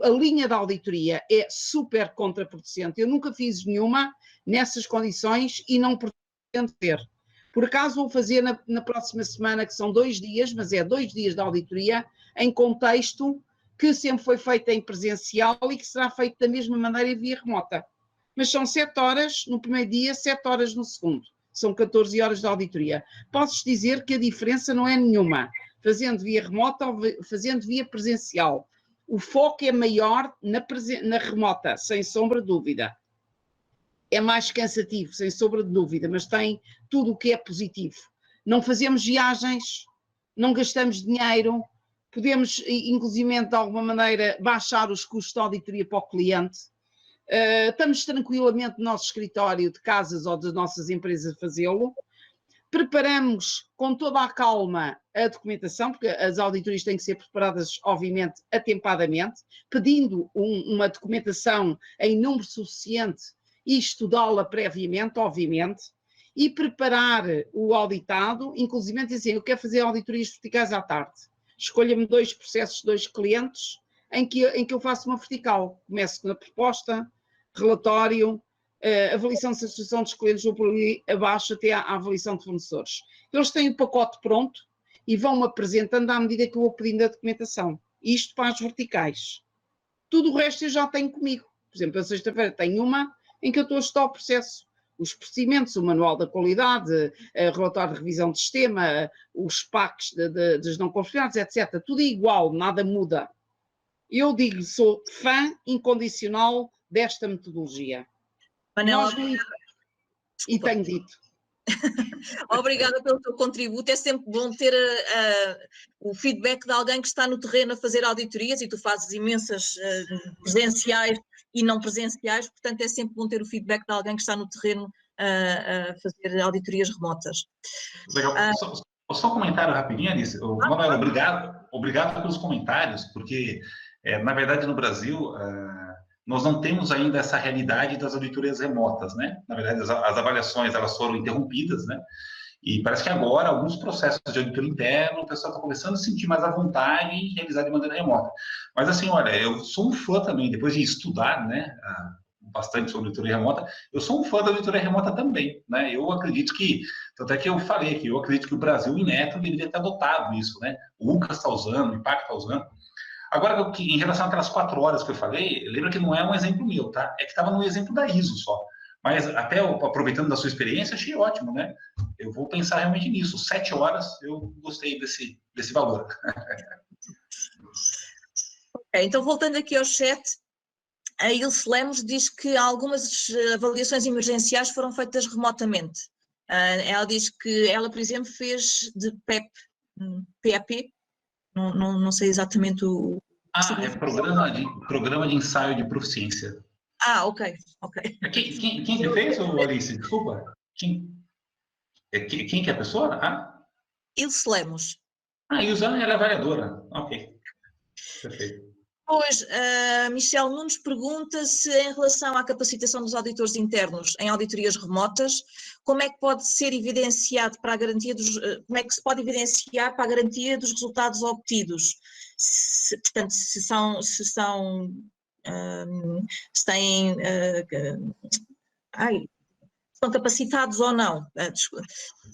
a linha da auditoria. É super contraproducente. Eu nunca fiz nenhuma nessas condições e não pretendo ter. Por acaso vou fazer na próxima semana, que são 2 dias, mas é 2 dias de auditoria, em contexto que sempre foi feita em presencial e que será feito da mesma maneira via remota. Mas são 7 horas no primeiro dia, 7 horas no segundo. São 14 horas de auditoria. Posso dizer que a diferença não é nenhuma, fazendo via remota ou fazendo via presencial. O foco é maior na remota, sem sombra de dúvida. É mais cansativo, sem sombra de dúvida, mas tem tudo o que é positivo. Não fazemos viagens, não gastamos dinheiro, podemos, inclusive, de alguma maneira, baixar os custos de auditoria para o cliente. Estamos tranquilamente no nosso escritório de casas ou das nossas empresas a fazê-lo. Preparamos com toda a calma a documentação, porque as auditorias têm que ser preparadas, obviamente, atempadamente, pedindo uma documentação em número suficiente e estudá-la previamente, obviamente, e preparar o auditado, inclusive dizer, eu quero fazer auditorias verticais à tarde. Escolha-me 2 processos, 2 clientes, em que eu faço uma vertical. Começo com a proposta, relatório, avaliação de satisfação dos clientes, vou por ali abaixo até à avaliação de fornecedores. Eles têm o pacote pronto e vão-me apresentando à medida que eu vou pedindo a documentação. Isto para as verticais. Tudo o resto eu já tenho comigo. Por exemplo, a sexta-feira tenho uma em que eu estou a estudar o processo. Os procedimentos, o manual da qualidade, o relatório de revisão de sistema, os PACs das não conformidades, etc. Tudo é igual, nada muda. Eu digo, sou fã incondicional desta metodologia. Manela, e tenho dito. Obrigada pelo teu contributo. É sempre bom ter o feedback de alguém que está no terreno a fazer auditorias, e tu fazes imensas presenciais e não presenciais, portanto é sempre bom ter o feedback de alguém que está no terreno a fazer auditorias remotas. Legal. Só um comentário rapidinho, Alice. Manuela, obrigado pelos comentários, porque, na verdade, no Brasil, nós não temos ainda essa realidade das auditorias remotas, né? Na verdade, as avaliações, elas foram interrompidas, né? E parece que agora, alguns processos de auditoria interno, o pessoal está começando a se sentir mais à vontade em realizar de maneira remota. Mas, assim, olha, eu sou um fã também, depois de estudar, né, bastante sobre auditoria remota, eu sou um fã da auditoria remota também, né? Eu acredito que, tanto é que eu falei aqui, eu acredito que o Brasil, em neto, deveria ter adotado isso, né? O UCAS está usando, o IPAC está usando. Agora, em relação àquelas 4 horas que eu falei, lembra que não é um exemplo meu, tá? É que estava no exemplo da ISO só. Mas até aproveitando da sua experiência, achei ótimo, né? Eu vou pensar realmente nisso. 7 horas, eu gostei desse valor. Então, voltando aqui ao chat, a Ilse Lemos diz que algumas avaliações emergenciais foram feitas remotamente. Ela diz que ela, por exemplo, fez de PEP, não sei exatamente o... É programa de ensaio de proficiência. Ok. Quem que fez, Alice? Desculpa. Quem que é a pessoa? Ilse Lemos. Ilse, ela é avaliadora. Ok. Perfeito. Depois, a Michelle Nunes pergunta se, em relação à capacitação dos auditores internos em auditorias remotas, como é que pode ser evidenciado para a garantia como é que se pode evidenciar para a garantia dos resultados obtidos? Portanto, se têm, são capacitados ou não.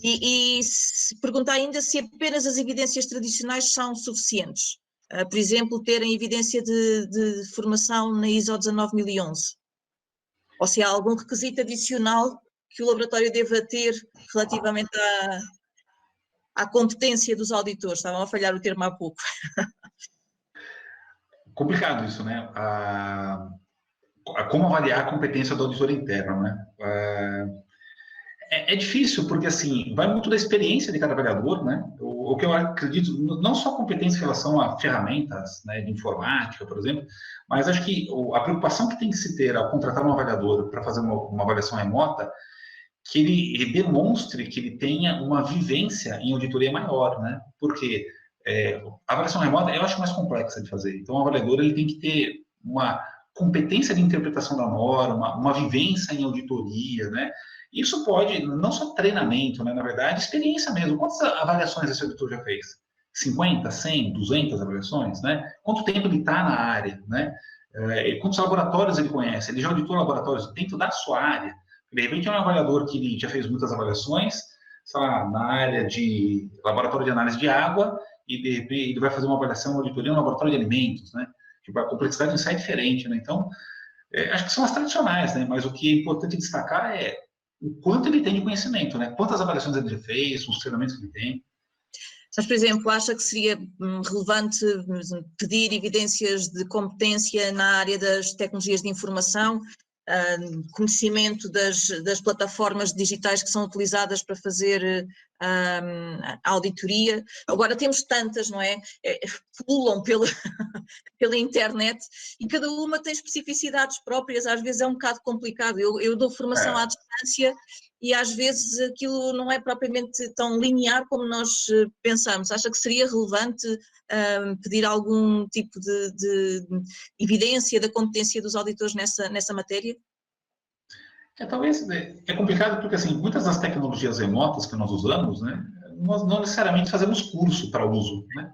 E se pergunta ainda se apenas as evidências tradicionais são suficientes. Por exemplo, terem evidência de formação na ISO 19011, ou se há algum requisito adicional que o laboratório deva ter relativamente à competência dos auditores. Estavam a falhar o termo há pouco. Complicado isso, né? Como avaliar a competência do auditor interno, né? É difícil, porque assim, vai muito da experiência de cada avaliador, né? O que eu acredito, não só competência em relação a ferramentas, né, de informática, por exemplo, mas acho que a preocupação que tem que se ter ao contratar um avaliador para fazer uma avaliação remota, que ele demonstre que ele tenha uma vivência em auditoria maior, né? Porque a avaliação remota eu acho mais complexa de fazer. Então, o avaliador ele tem que ter uma competência de interpretação da norma, uma vivência em auditoria, né? Isso pode, não só treinamento, né? Na verdade, experiência mesmo. Quantas avaliações esse auditor já fez? 50, 100, 200 avaliações, né? Quanto tempo ele está na área, né? Quantos laboratórios ele conhece? Ele já auditou laboratórios dentro da sua área? De repente, é um avaliador que ele já fez muitas avaliações, sei lá, na área de laboratório de análise de água, e de repente ele vai fazer uma avaliação, uma auditoria no laboratório de alimentos, né? Tipo, a complexidade do ensaio é diferente, né? Então, acho que são as tradicionais, né? Mas o que é importante destacar é o quanto ele tem de conhecimento, né? Quantas avaliações ele já fez, os treinamentos que ele tem. Mas, por exemplo, acha que seria relevante pedir evidências de competência na área das tecnologias de informação, conhecimento das plataformas digitais que são utilizadas para fazer a auditoria? Agora temos tantas, não é? Pulam pela internet e cada uma tem especificidades próprias, às vezes é um bocado complicado. Eu dou formação à distância e às vezes aquilo não é propriamente tão linear como nós pensamos. Acha que seria relevante pedir algum tipo de evidência da competência dos auditores nessa matéria? Talvez é complicado porque assim, muitas das tecnologias remotas que nós usamos, né, nós não necessariamente fazemos curso para uso, né?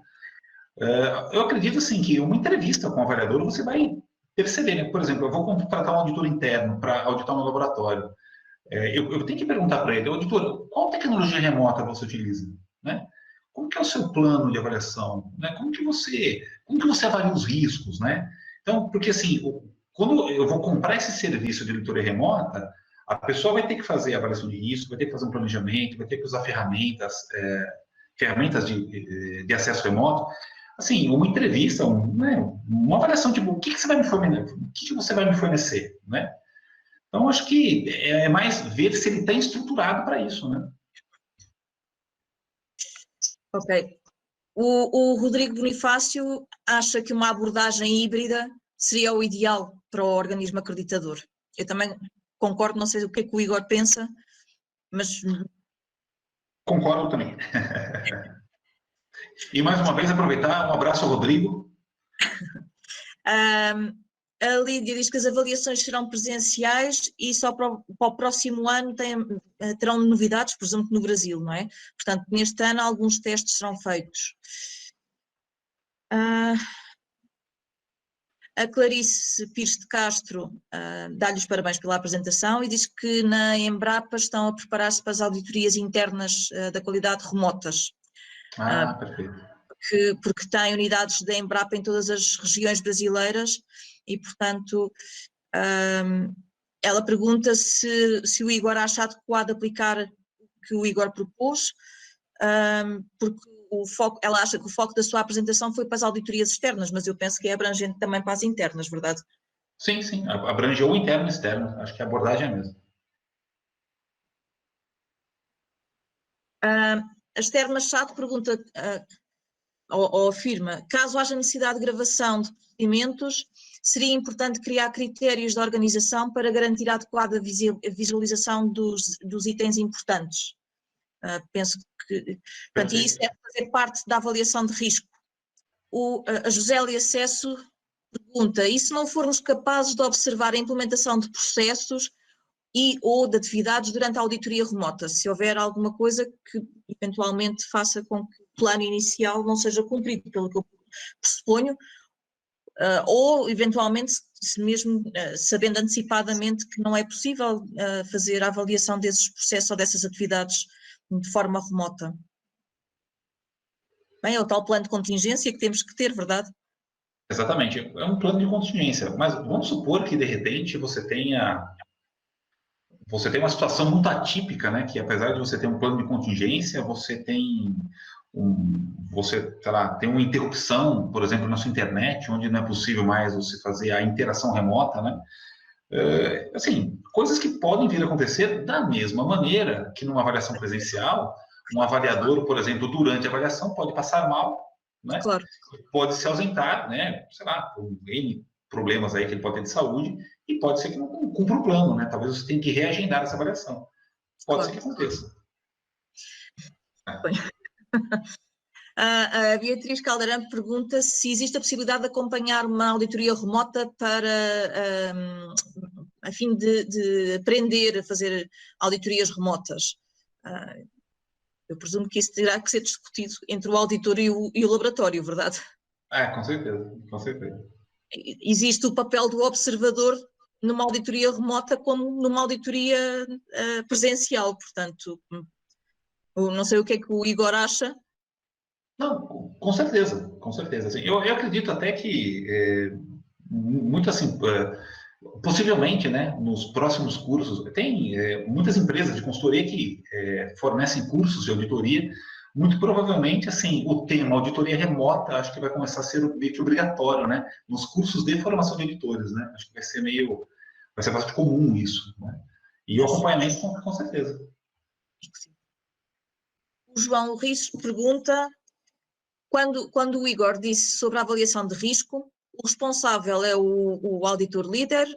Eu acredito assim que uma entrevista com o avaliador você vai perceber, né? Por exemplo, eu vou contratar um auditor interno para auditar um laboratório. Eu tenho que perguntar para ele, auditor, qual tecnologia remota você utiliza, né? Como que é o seu plano de avaliação, né? Como que você avalia os riscos, né? Então, porque assim, quando eu vou comprar esse serviço de auditoria remota, a pessoa vai ter que fazer a avaliação de risco, vai ter que fazer um planejamento, vai ter que usar ferramentas de acesso remoto. Assim, uma entrevista, uma avaliação, tipo, o que você vai me fornecer? O que você vai me fornecer, né? Então, acho que é mais ver se ele está estruturado para isso, né? Ok. O Rodrigo Bonifácio acha que uma abordagem híbrida seria o ideal para o organismo acreditador. Eu também concordo, não sei o que é que o Igor pensa, mas... Concordo também. E mais uma vez aproveitar, um abraço ao Rodrigo. A Lídia diz que as avaliações serão presenciais e só para o próximo ano terão novidades, presumo que no Brasil, não é? Portanto, neste ano alguns testes serão feitos. A Clarice Pires de Castro dá-lhe os parabéns pela apresentação e diz que na Embrapa estão a preparar-se para as auditorias internas da qualidade remotas. Perfeito. porque tem unidades da Embrapa em todas as regiões brasileiras e, portanto, ela pergunta se o Igor acha adequado aplicar o que o Igor propôs, porque ela acha que o foco da sua apresentação foi para as auditorias externas, mas eu penso que é abrangente também para as internas, verdade? Sim, sim, abrange ou interno e externo, acho que a abordagem é a mesma. A Esther Machado pergunta, ou afirma, caso haja necessidade de gravação de procedimentos, seria importante criar critérios de organização para garantir a adequada visualização dos itens importantes. Penso que, portanto, isso deve fazer parte da avaliação de risco. A Josélia Cesso pergunta, e se não formos capazes de observar a implementação de processos ou de atividades durante a auditoria remota, se houver alguma coisa que eventualmente faça com que o plano inicial não seja cumprido, pelo que eu pressuponho, ou eventualmente, se mesmo sabendo antecipadamente que não é possível fazer a avaliação desses processos ou dessas atividades de forma remota. Bem, é o tal plano de contingência que temos que ter, verdade? Exatamente, é um plano de contingência, mas vamos supor que de repente você tem uma situação muito atípica, né? Que apesar de você ter um plano de contingência, você tem tem uma interrupção, por exemplo, na sua internet, onde não é possível mais você fazer a interação remota, né? Assim, coisas que podem vir a acontecer da mesma maneira que numa avaliação presencial, um avaliador, por exemplo, durante a avaliação pode passar mal, né? Claro. Pode se ausentar, né? Sei lá, por N problemas aí que ele pode ter de saúde, e pode ser que não cumpra o plano, né? Talvez você tenha que reagendar essa avaliação. Pode ser que aconteça. A Beatriz Caldeirão pergunta se existe a possibilidade de acompanhar uma auditoria remota a fim de aprender a fazer auditorias remotas. Eu presumo que isso terá que ser discutido entre o auditor e o laboratório, verdade? Com certeza, com certeza. Existe o papel do observador numa auditoria remota como numa auditoria presencial, portanto, não sei o que é que o Igor acha. Não, com certeza, com certeza. Assim, eu acredito até que muito assim, possivelmente, né, nos próximos cursos, tem muitas empresas de consultoria que fornecem cursos de auditoria. Muito provavelmente, assim, o tema auditoria remota, acho que vai começar a ser meio que obrigatório, né, nos cursos de formação de auditores, né, acho que vai ser bastante comum isso, né, e o acompanhamento, com certeza. O João Rios pergunta, quando o Igor disse sobre a avaliação de risco, o responsável é o auditor líder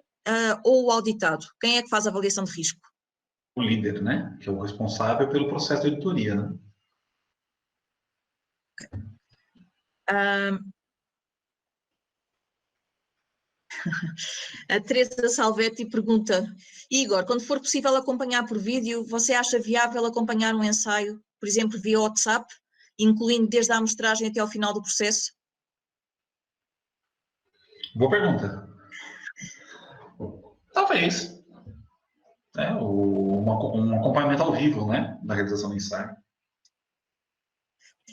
ou o auditado? Quem é que faz a avaliação de risco? O líder, né, que é o responsável pelo processo de auditoria, né. A Teresa Salvetti pergunta, Igor, quando for possível acompanhar por vídeo, você acha viável acompanhar um ensaio, por exemplo, via WhatsApp, incluindo desde a amostragem até ao final do processo? Boa pergunta. Talvez. Um acompanhamento ao vivo, né, da realização do ensaio.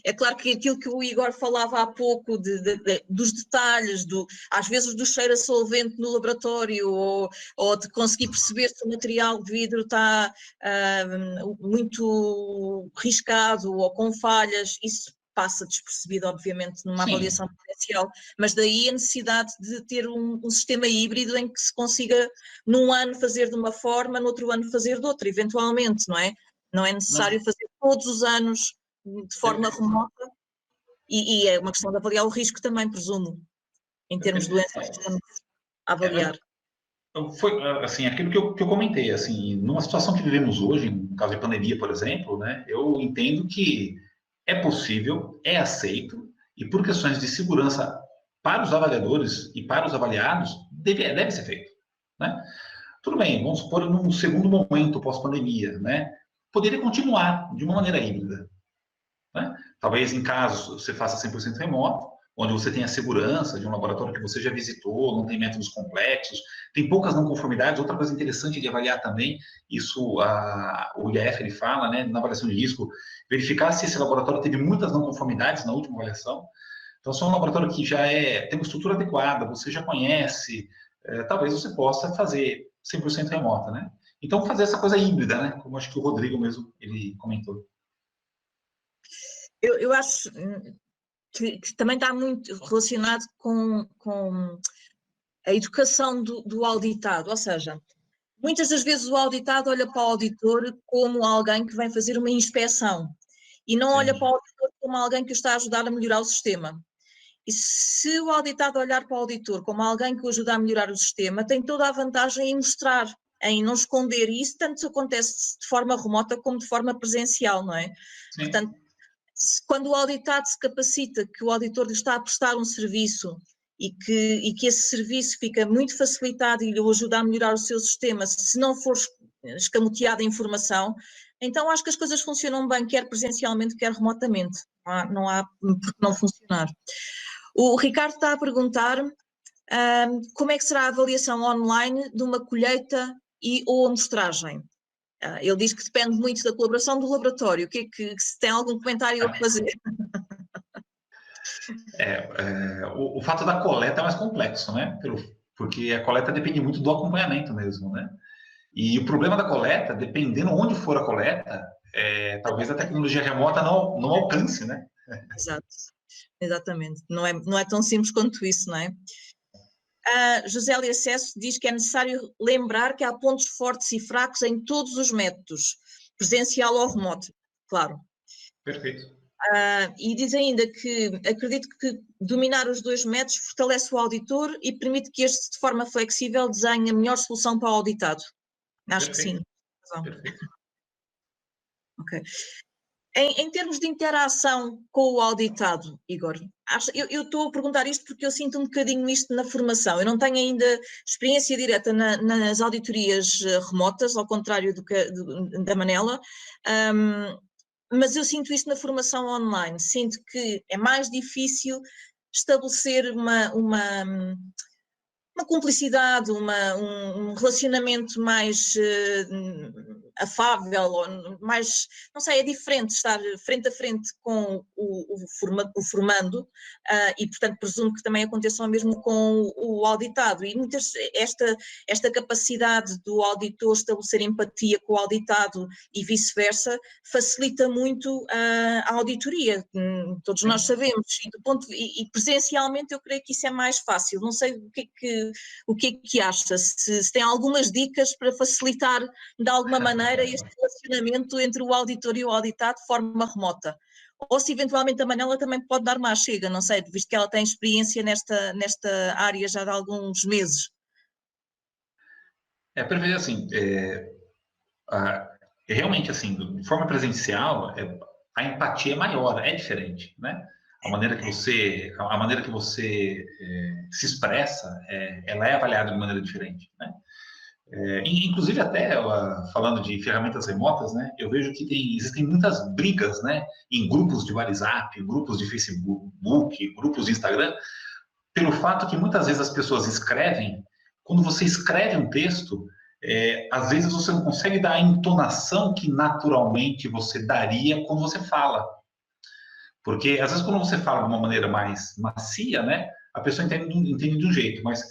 É claro que aquilo que o Igor falava há pouco, dos detalhes, às vezes do cheiro a solvente no laboratório, ou de conseguir perceber se o material de vidro está muito riscado ou com falhas, isso passa despercebido, obviamente, numa avaliação potencial, mas daí a necessidade de ter um sistema híbrido em que se consiga, num ano, fazer de uma forma, no outro ano fazer de outra, eventualmente, não é? Não é necessário fazer todos os anos de forma remota, e é uma questão de avaliar o risco também, presumo, em termos de doenças que estamos a avaliar. Foi, assim, aquilo que eu comentei, assim, numa situação que vivemos hoje, no caso de pandemia, por exemplo, né, eu entendo que é possível, é aceito, e por questões de segurança para os avaliadores e para os avaliados, deve ser feito, né? Tudo bem, vamos supor num segundo momento pós-pandemia, né, poderia continuar de uma maneira híbrida, né? Talvez em casos você faça 100% remoto, onde você tem a segurança de um laboratório que você já visitou, não tem métodos complexos, tem poucas não conformidades. Outra coisa interessante de avaliar também, isso o IAF ele fala, né, na avaliação de risco, verificar se esse laboratório teve muitas não conformidades na última avaliação. Então, se é um laboratório que já tem uma estrutura adequada, você já conhece, talvez você possa fazer 100% remota, né? Então, fazer essa coisa híbrida, né? Como acho que o Rodrigo mesmo, ele comentou. Eu acho que também está muito relacionado com a educação do auditado, ou seja, muitas das vezes o auditado olha para o auditor como alguém que vem fazer uma inspeção e não olha para o auditor como alguém que o está a ajudar a melhorar o sistema. E se o auditado olhar para o auditor como alguém que o ajuda a melhorar o sistema, tem toda a vantagem em mostrar, em não esconder. E isso tanto acontece de forma remota como de forma presencial, não é? Sim. Portanto, quando o auditado se capacita que o auditor lhe está a prestar um serviço e que esse serviço fica muito facilitado e lhe ajuda a melhorar o seu sistema, se não for escamoteada a informação, então acho que as coisas funcionam bem, quer presencialmente, quer remotamente. Não há por que não funcionar. O Ricardo está a perguntar como é que será a avaliação online de uma colheita ou amostragem. Ele diz que depende muito da colaboração do laboratório. Se tem algum comentário a fazer? O fato da coleta é mais complexo, né? Porque a coleta depende muito do acompanhamento mesmo, né? E o problema da coleta, dependendo onde for a coleta, talvez a tecnologia remota não alcance, né? Exato, exatamente. Não é tão simples quanto isso, não é? Josélia Acesso diz que é necessário lembrar que há pontos fortes e fracos em todos os métodos, presencial ou remoto, claro. Perfeito. E diz ainda que acredito que dominar os dois métodos fortalece o auditor e permite que este, de forma flexível, desenhe a melhor solução para o auditado. Acho Perfeito. que sim. Perfeito. Ok. Em termos de interação com o auditado, Igor, eu estou a perguntar isto porque eu sinto um bocadinho isto na formação. Eu não tenho ainda experiência direta nas auditorias remotas, ao contrário da Manela, mas eu sinto isto na formação online. Sinto que é mais difícil estabelecer uma cumplicidade, um relacionamento mais afável, ou mais, não sei, é diferente estar frente a frente com o formando e, portanto, presumo que também aconteça o mesmo com o auditado. E esta capacidade do auditor estabelecer empatia com o auditado e vice-versa facilita muito a auditoria, todos nós sabemos, e presencialmente eu creio que isso é mais fácil. Não sei o que é que acha, se tem algumas dicas para facilitar de alguma maneira este relacionamento entre o auditor e o auditado de forma remota, ou se eventualmente a Manela também pode dar mais chega, não sei, visto que ela tem experiência nesta área já de alguns meses. Perfeito, assim, realmente, assim, de forma presencial, a empatia é maior, é diferente, né? A maneira que você se expressa, ela é avaliada de maneira diferente, né? Inclusive até falando de ferramentas remotas, né? Eu vejo que existem muitas brigas, né? Em grupos de WhatsApp, grupos de Facebook, grupos de Instagram, pelo fato que muitas vezes as pessoas escrevem. Quando você escreve um texto, às vezes você não consegue dar a entonação que naturalmente você daria quando você fala. Porque, às vezes, quando você fala de uma maneira mais macia, né, a pessoa entende de um jeito, mas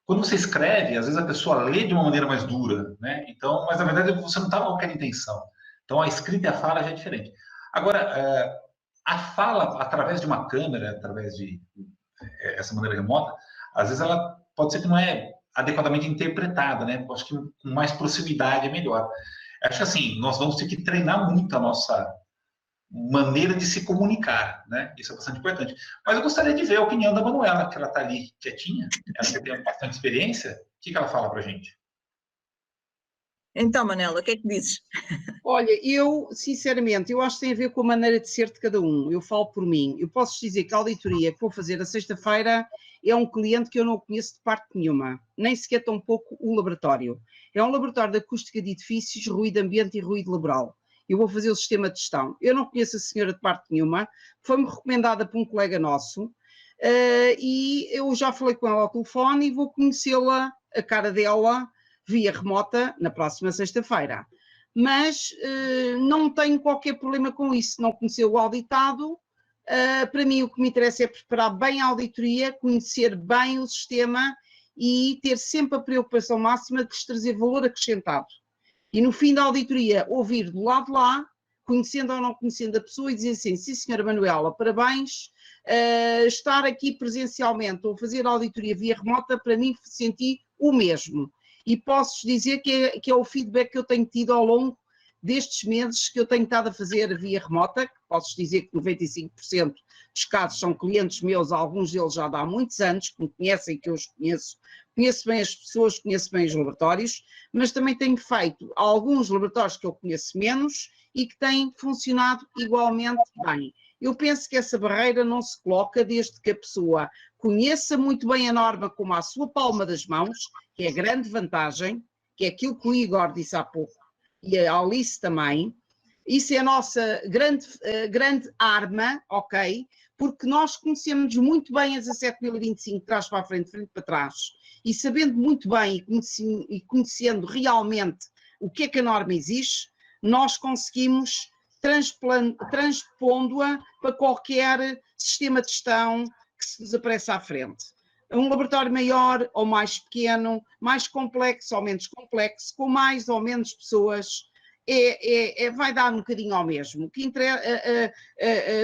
quando você escreve, às vezes a pessoa lê de uma maneira mais dura, né? Então, mas na verdade você não estava com qualquer intenção. Então, a escrita e a fala já é diferente. Agora, a fala através de uma câmera, através de essa maneira remota, às vezes ela pode ser que não é adequadamente interpretada, né? Eu acho que com mais proximidade é melhor. Eu acho que assim, nós vamos ter que treinar muito a nossa maneira de se comunicar, né? Isso é bastante importante. Mas eu gostaria de ver a opinião da Manuela, que ela está ali quietinha, ela já tem bastante experiência. O que ela fala para a gente? Então, Manela, o que é que dizes? Olha, eu, sinceramente, eu acho que tem a ver com a maneira de ser de cada um. Eu falo por mim. Eu posso dizer que a auditoria que vou fazer a sexta-feira é um cliente que eu não conheço de parte nenhuma, nem sequer tão pouco o laboratório. É um laboratório de acústica de edifícios, ruído ambiente e ruído laboral. Eu vou fazer o sistema de gestão. Eu não conheço a senhora de parte nenhuma, foi-me recomendada por um colega nosso. e eu já falei com ela ao telefone e vou conhecê-la, a cara dela, via remota, na próxima sexta-feira. Mas não tenho qualquer problema com isso, não conhecer o auditado. Para mim o que me interessa é preparar bem a auditoria, conhecer bem o sistema e ter sempre a preocupação máxima de lhes trazer valor acrescentado. E no fim da auditoria, ouvir do lado de lá, conhecendo ou não conhecendo a pessoa, e dizer assim: sim, senhora Manuela, parabéns, estar aqui presencialmente ou fazer a auditoria via remota, para mim senti o mesmo. E posso dizer que é o feedback que eu tenho tido ao longo destes meses que eu tenho estado a fazer via remota. Posso dizer que 95% dos casos são clientes meus, alguns deles já há muitos anos, que me conhecem, que eu os conheço, conheço bem as pessoas, conheço bem os laboratórios, mas também tenho feito alguns laboratórios que eu conheço menos e que têm funcionado igualmente bem. Eu penso que essa barreira não se coloca desde que a pessoa conheça muito bem a norma como a sua palma das mãos, que é a grande vantagem, que é aquilo que o Igor disse há pouco, e a Alice também. Isso é a nossa grande arma, ok? Porque nós conhecemos muito bem a 17.025 de trás para a frente, frente para trás, e sabendo muito bem e conhecendo realmente o que é que a norma exige, nós conseguimos transpondo-a para qualquer sistema de gestão que se nos apareça à frente. Um laboratório maior ou mais pequeno, mais complexo ou menos complexo, com mais ou menos pessoas, vai dar um bocadinho ao mesmo.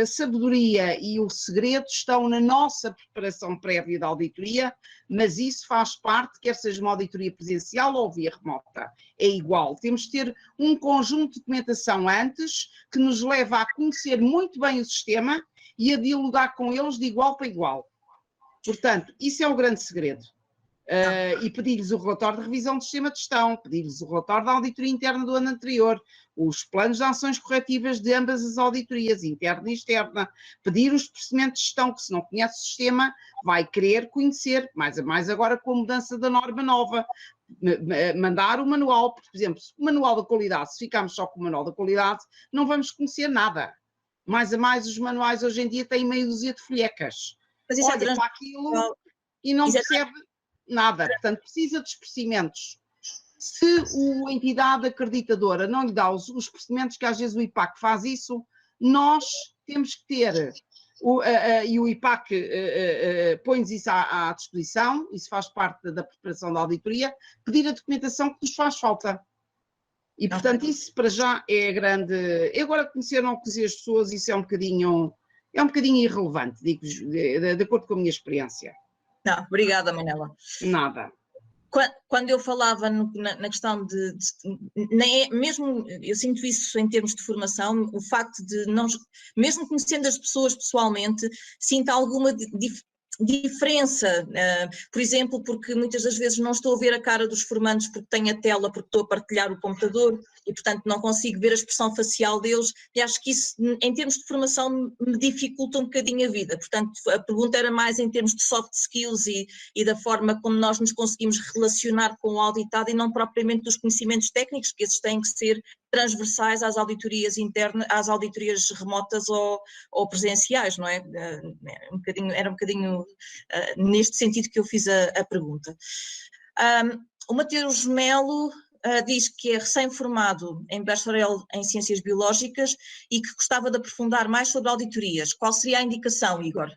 A sabedoria e o segredo estão na nossa preparação prévia da auditoria, mas isso faz parte, quer seja uma auditoria presencial ou via remota. É igual. Temos de ter um conjunto de documentação antes que nos leva a conhecer muito bem o sistema e a dialogar com eles de igual para igual. Portanto, isso é o grande segredo. E pedir-lhes o relatório de revisão do sistema de gestão, pedir-lhes o relatório da auditoria interna do ano anterior, os planos de ações corretivas de ambas as auditorias, interna e externa, pedir os procedimentos de gestão, que se não conhece o sistema, vai querer conhecer, mais a mais agora com a mudança da norma nova, mandar o manual, por exemplo, o manual da qualidade, se ficarmos só com o manual da qualidade, não vamos conhecer nada. Mais a mais, os manuais hoje em dia têm meia dúzia de folhecas. Mas isso olha para aquilo e não percebe nada. Portanto, precisa dos procedimentos. Se a entidade acreditadora não lhe dá os procedimentos, que às vezes o IPAC faz isso, nós temos que ter, e o IPAC põe-nos isso à disposição, isso faz parte da preparação da auditoria, pedir a documentação que nos faz falta. E, portanto, isso para já é a grande... Agora, conhecer ou não conhecer as pessoas, isso é um bocadinho irrelevante, digo, de acordo com a minha experiência. Não, obrigada, Manela. Nada. Quando eu falava na questão mesmo eu sinto isso em termos de formação, o facto de não, mesmo conhecendo as pessoas pessoalmente, sinto alguma diferença, por exemplo, porque muitas das vezes não estou a ver a cara dos formandos porque tenho a tela, porque estou a partilhar o computador e, portanto, não consigo ver a expressão facial deles, e acho que isso, em termos de formação, me dificulta um bocadinho a vida. Portanto, a pergunta era mais em termos de soft skills e da forma como nós nos conseguimos relacionar com o auditado e não propriamente dos conhecimentos técnicos, que esses têm que ser transversais às auditorias internas, às auditorias remotas ou presenciais, não é? Era um bocadinho neste sentido que eu fiz a pergunta. O Mateus Melo diz que é recém-formado em bacharel em Ciências Biológicas e que gostava de aprofundar mais sobre auditorias. Qual seria a indicação, Igor?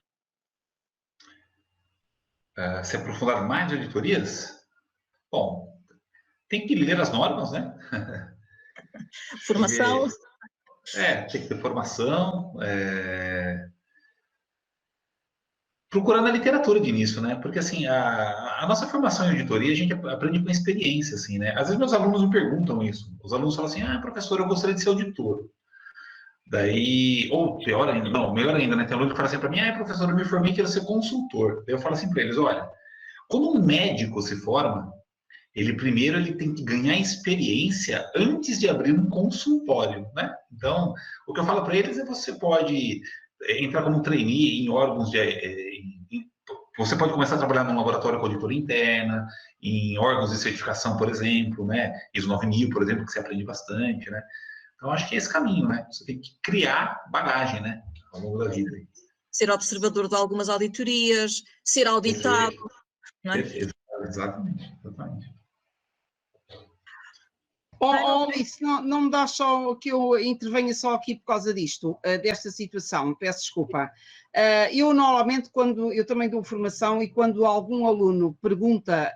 Se aprofundar mais de auditorias? Bom, tem que ler as normas, né? Formação. Tem que ter formação. Procurar na literatura de início, né? Porque, assim, a nossa formação em auditoria, a gente aprende com experiência, assim, né? Às vezes meus alunos me perguntam isso. Os alunos falam assim, professor, eu gostaria de ser auditor. Daí, ou pior ainda, não, melhor ainda, né? Tem aluno que fala assim para mim, professor, eu me formei que quero ser consultor. Daí eu falo assim para eles, olha, quando um médico se forma, ele tem que ganhar experiência antes de abrir um consultório, né? Então, o que eu falo para eles é você pode entrar como trainee em órgãos você pode começar a trabalhar num laboratório com auditoria interna, em órgãos de certificação, por exemplo, né? ISO 9000, por exemplo, que você aprende bastante, né? Então, acho que é esse caminho, né? Você tem que criar bagagem, né? Ao longo da vida. ser observador de algumas auditorias, ser auditado. Não é? Exatamente, exatamente. Isso não me dá só que eu intervenha só aqui por causa disto, desta situação, peço desculpa. Eu normalmente, quando eu também dou formação e quando algum aluno pergunta,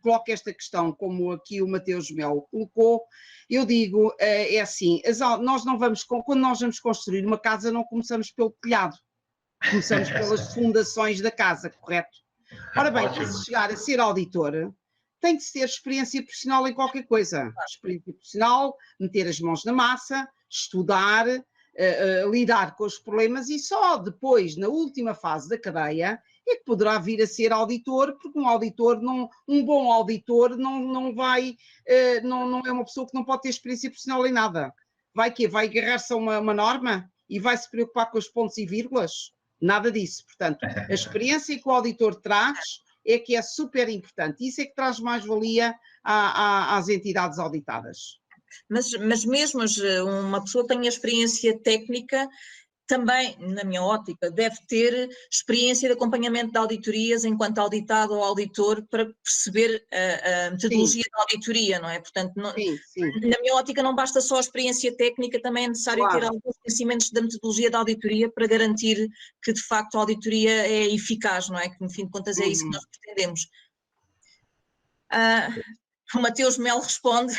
coloca esta questão, como aqui o Mateus Melo colocou, eu digo, é assim, nós não vamos, quando nós vamos construir uma casa, não começamos pelo telhado, começamos pelas fundações da casa, correto? Ora bem, para se chegar a ser auditor, tem de ter experiência profissional em qualquer coisa. Experiência profissional, meter as mãos na massa, estudar, lidar com os problemas e só depois, na última fase da cadeia, é que poderá vir a ser auditor, porque um bom auditor não vai, não é uma pessoa que não pode ter experiência profissional em nada. Vai agarrar-se a uma norma e vai se preocupar com os pontos e vírgulas? Nada disso. Portanto, a experiência que o auditor traz é que é super importante. Isso é que traz mais-valia às entidades auditadas. Mas mesmo uma pessoa que tenha experiência técnica, também, na minha ótica, deve ter experiência de acompanhamento de auditorias enquanto auditado ou auditor para perceber a metodologia da auditoria, não é? Portanto, na minha ótica não basta só a experiência técnica, também é necessário ter alguns conhecimentos da metodologia da auditoria para garantir que, de facto, a auditoria é eficaz, não é? Que, no fim de contas, é isso que nós pretendemos. O Mateus Melo responde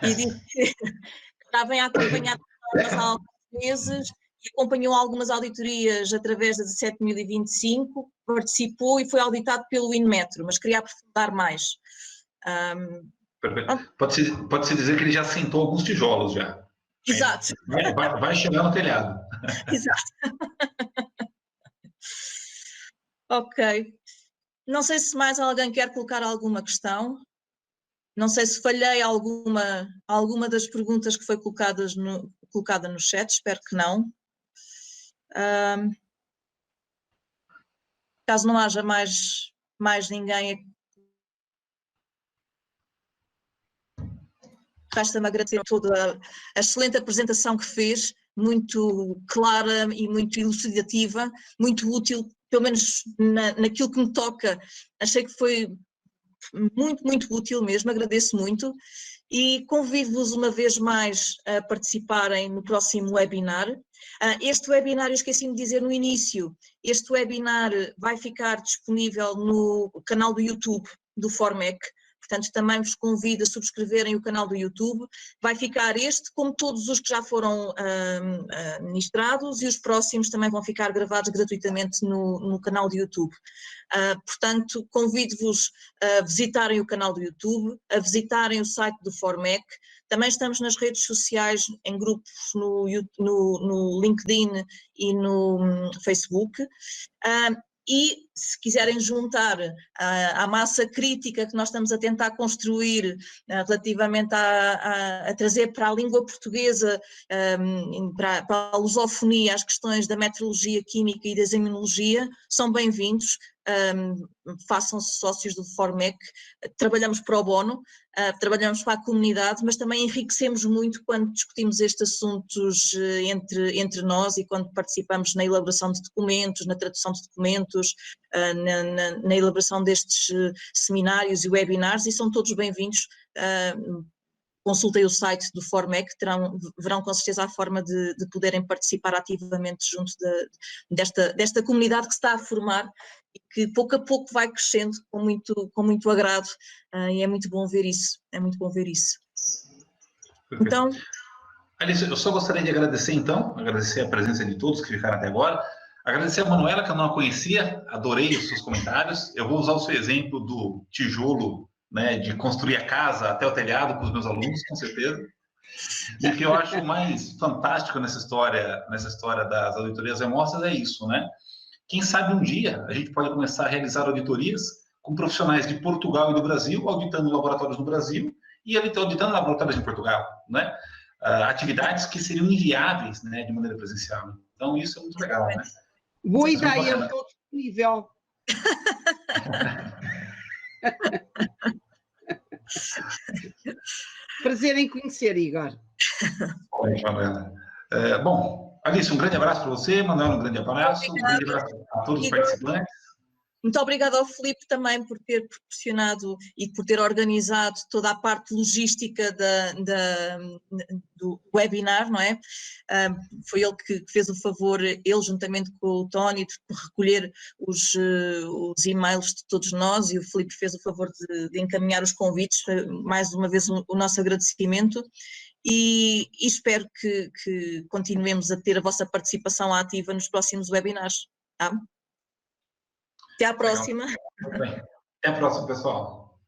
e diz que já vem a acompanhar há alguns meses e acompanhou algumas auditorias através da 17.025, participou e foi auditado pelo Inmetro, mas queria aprofundar mais. Pode-se dizer que ele já sentou alguns tijolos já. Exato. Vai chegar no telhado. Exato. Ok. Não sei se mais alguém quer colocar alguma questão. Não sei se falhei alguma das perguntas que foi colocada no chat, espero que não. Caso não haja mais ninguém, resta-me agradecer toda a excelente apresentação que fez, muito clara e muito elucidativa, muito útil, pelo menos naquilo que me toca. Achei que foi muito, muito útil mesmo, agradeço muito e convido-vos uma vez mais a participarem no próximo webinar. Este webinar, eu esqueci-me de dizer no início, este webinar vai ficar disponível no canal do YouTube do Formec, portanto também vos convido a subscreverem o canal do YouTube, vai ficar este como todos os que já foram ministrados e os próximos também vão ficar gravados gratuitamente no canal do YouTube. Portanto, convido-vos a visitarem o canal do YouTube, a visitarem o site do Formec, também estamos nas redes sociais, em grupos no LinkedIn e no Facebook. E se quiserem juntar à massa crítica que nós estamos a tentar construir relativamente a trazer para a língua portuguesa, para a lusofonia, as questões da metrologia química e da imunologia, são bem-vindos. Façam-se sócios do Formec, trabalhamos pro bono, trabalhamos para a comunidade, mas também enriquecemos muito quando discutimos estes assuntos entre nós e quando participamos na elaboração de documentos, na tradução de documentos, na elaboração destes seminários e webinars, e são todos bem-vindos. Consultem o site do Formec, verão com certeza a forma de poderem participar ativamente junto desta comunidade que se está a formar e que pouco a pouco vai crescendo com muito agrado, e é muito bom ver isso, Então... Alice, eu só gostaria de agradecer então, agradecer a presença de todos que ficaram até agora, agradecer a Manuela, que eu não a conhecia, adorei os seus comentários, eu vou usar o seu exemplo do tijolo, né, de construir a casa até o telhado com os meus alunos, com certeza. E o que eu acho mais fantástico nessa história das auditorias remortas é isso, né? Quem sabe um dia a gente pode começar a realizar auditorias com profissionais de Portugal e do Brasil, auditando laboratórios no Brasil e auditando laboratórios em Portugal, né? Atividades que seriam inviáveis, né, de maneira presencial. Então, isso é muito legal, né? Boa ideia, eu estou disponível. Prazer em conhecer, Igor. Oi, Manuela. Bom, Alice, um grande abraço para você, Manuel, um grande abraço, um grande abraço a todos os participantes. Muito obrigada ao Filipe também por ter proporcionado e por ter organizado toda a parte logística do webinar, não é? Foi ele que fez o favor, ele juntamente com o Tony, de recolher os e-mails de todos nós, e o Filipe fez o favor de encaminhar os convites. Mais uma vez o nosso agradecimento. E espero que continuemos a ter a vossa participação ativa nos próximos webinars. Tá? Até à próxima. Até a próxima, pessoal.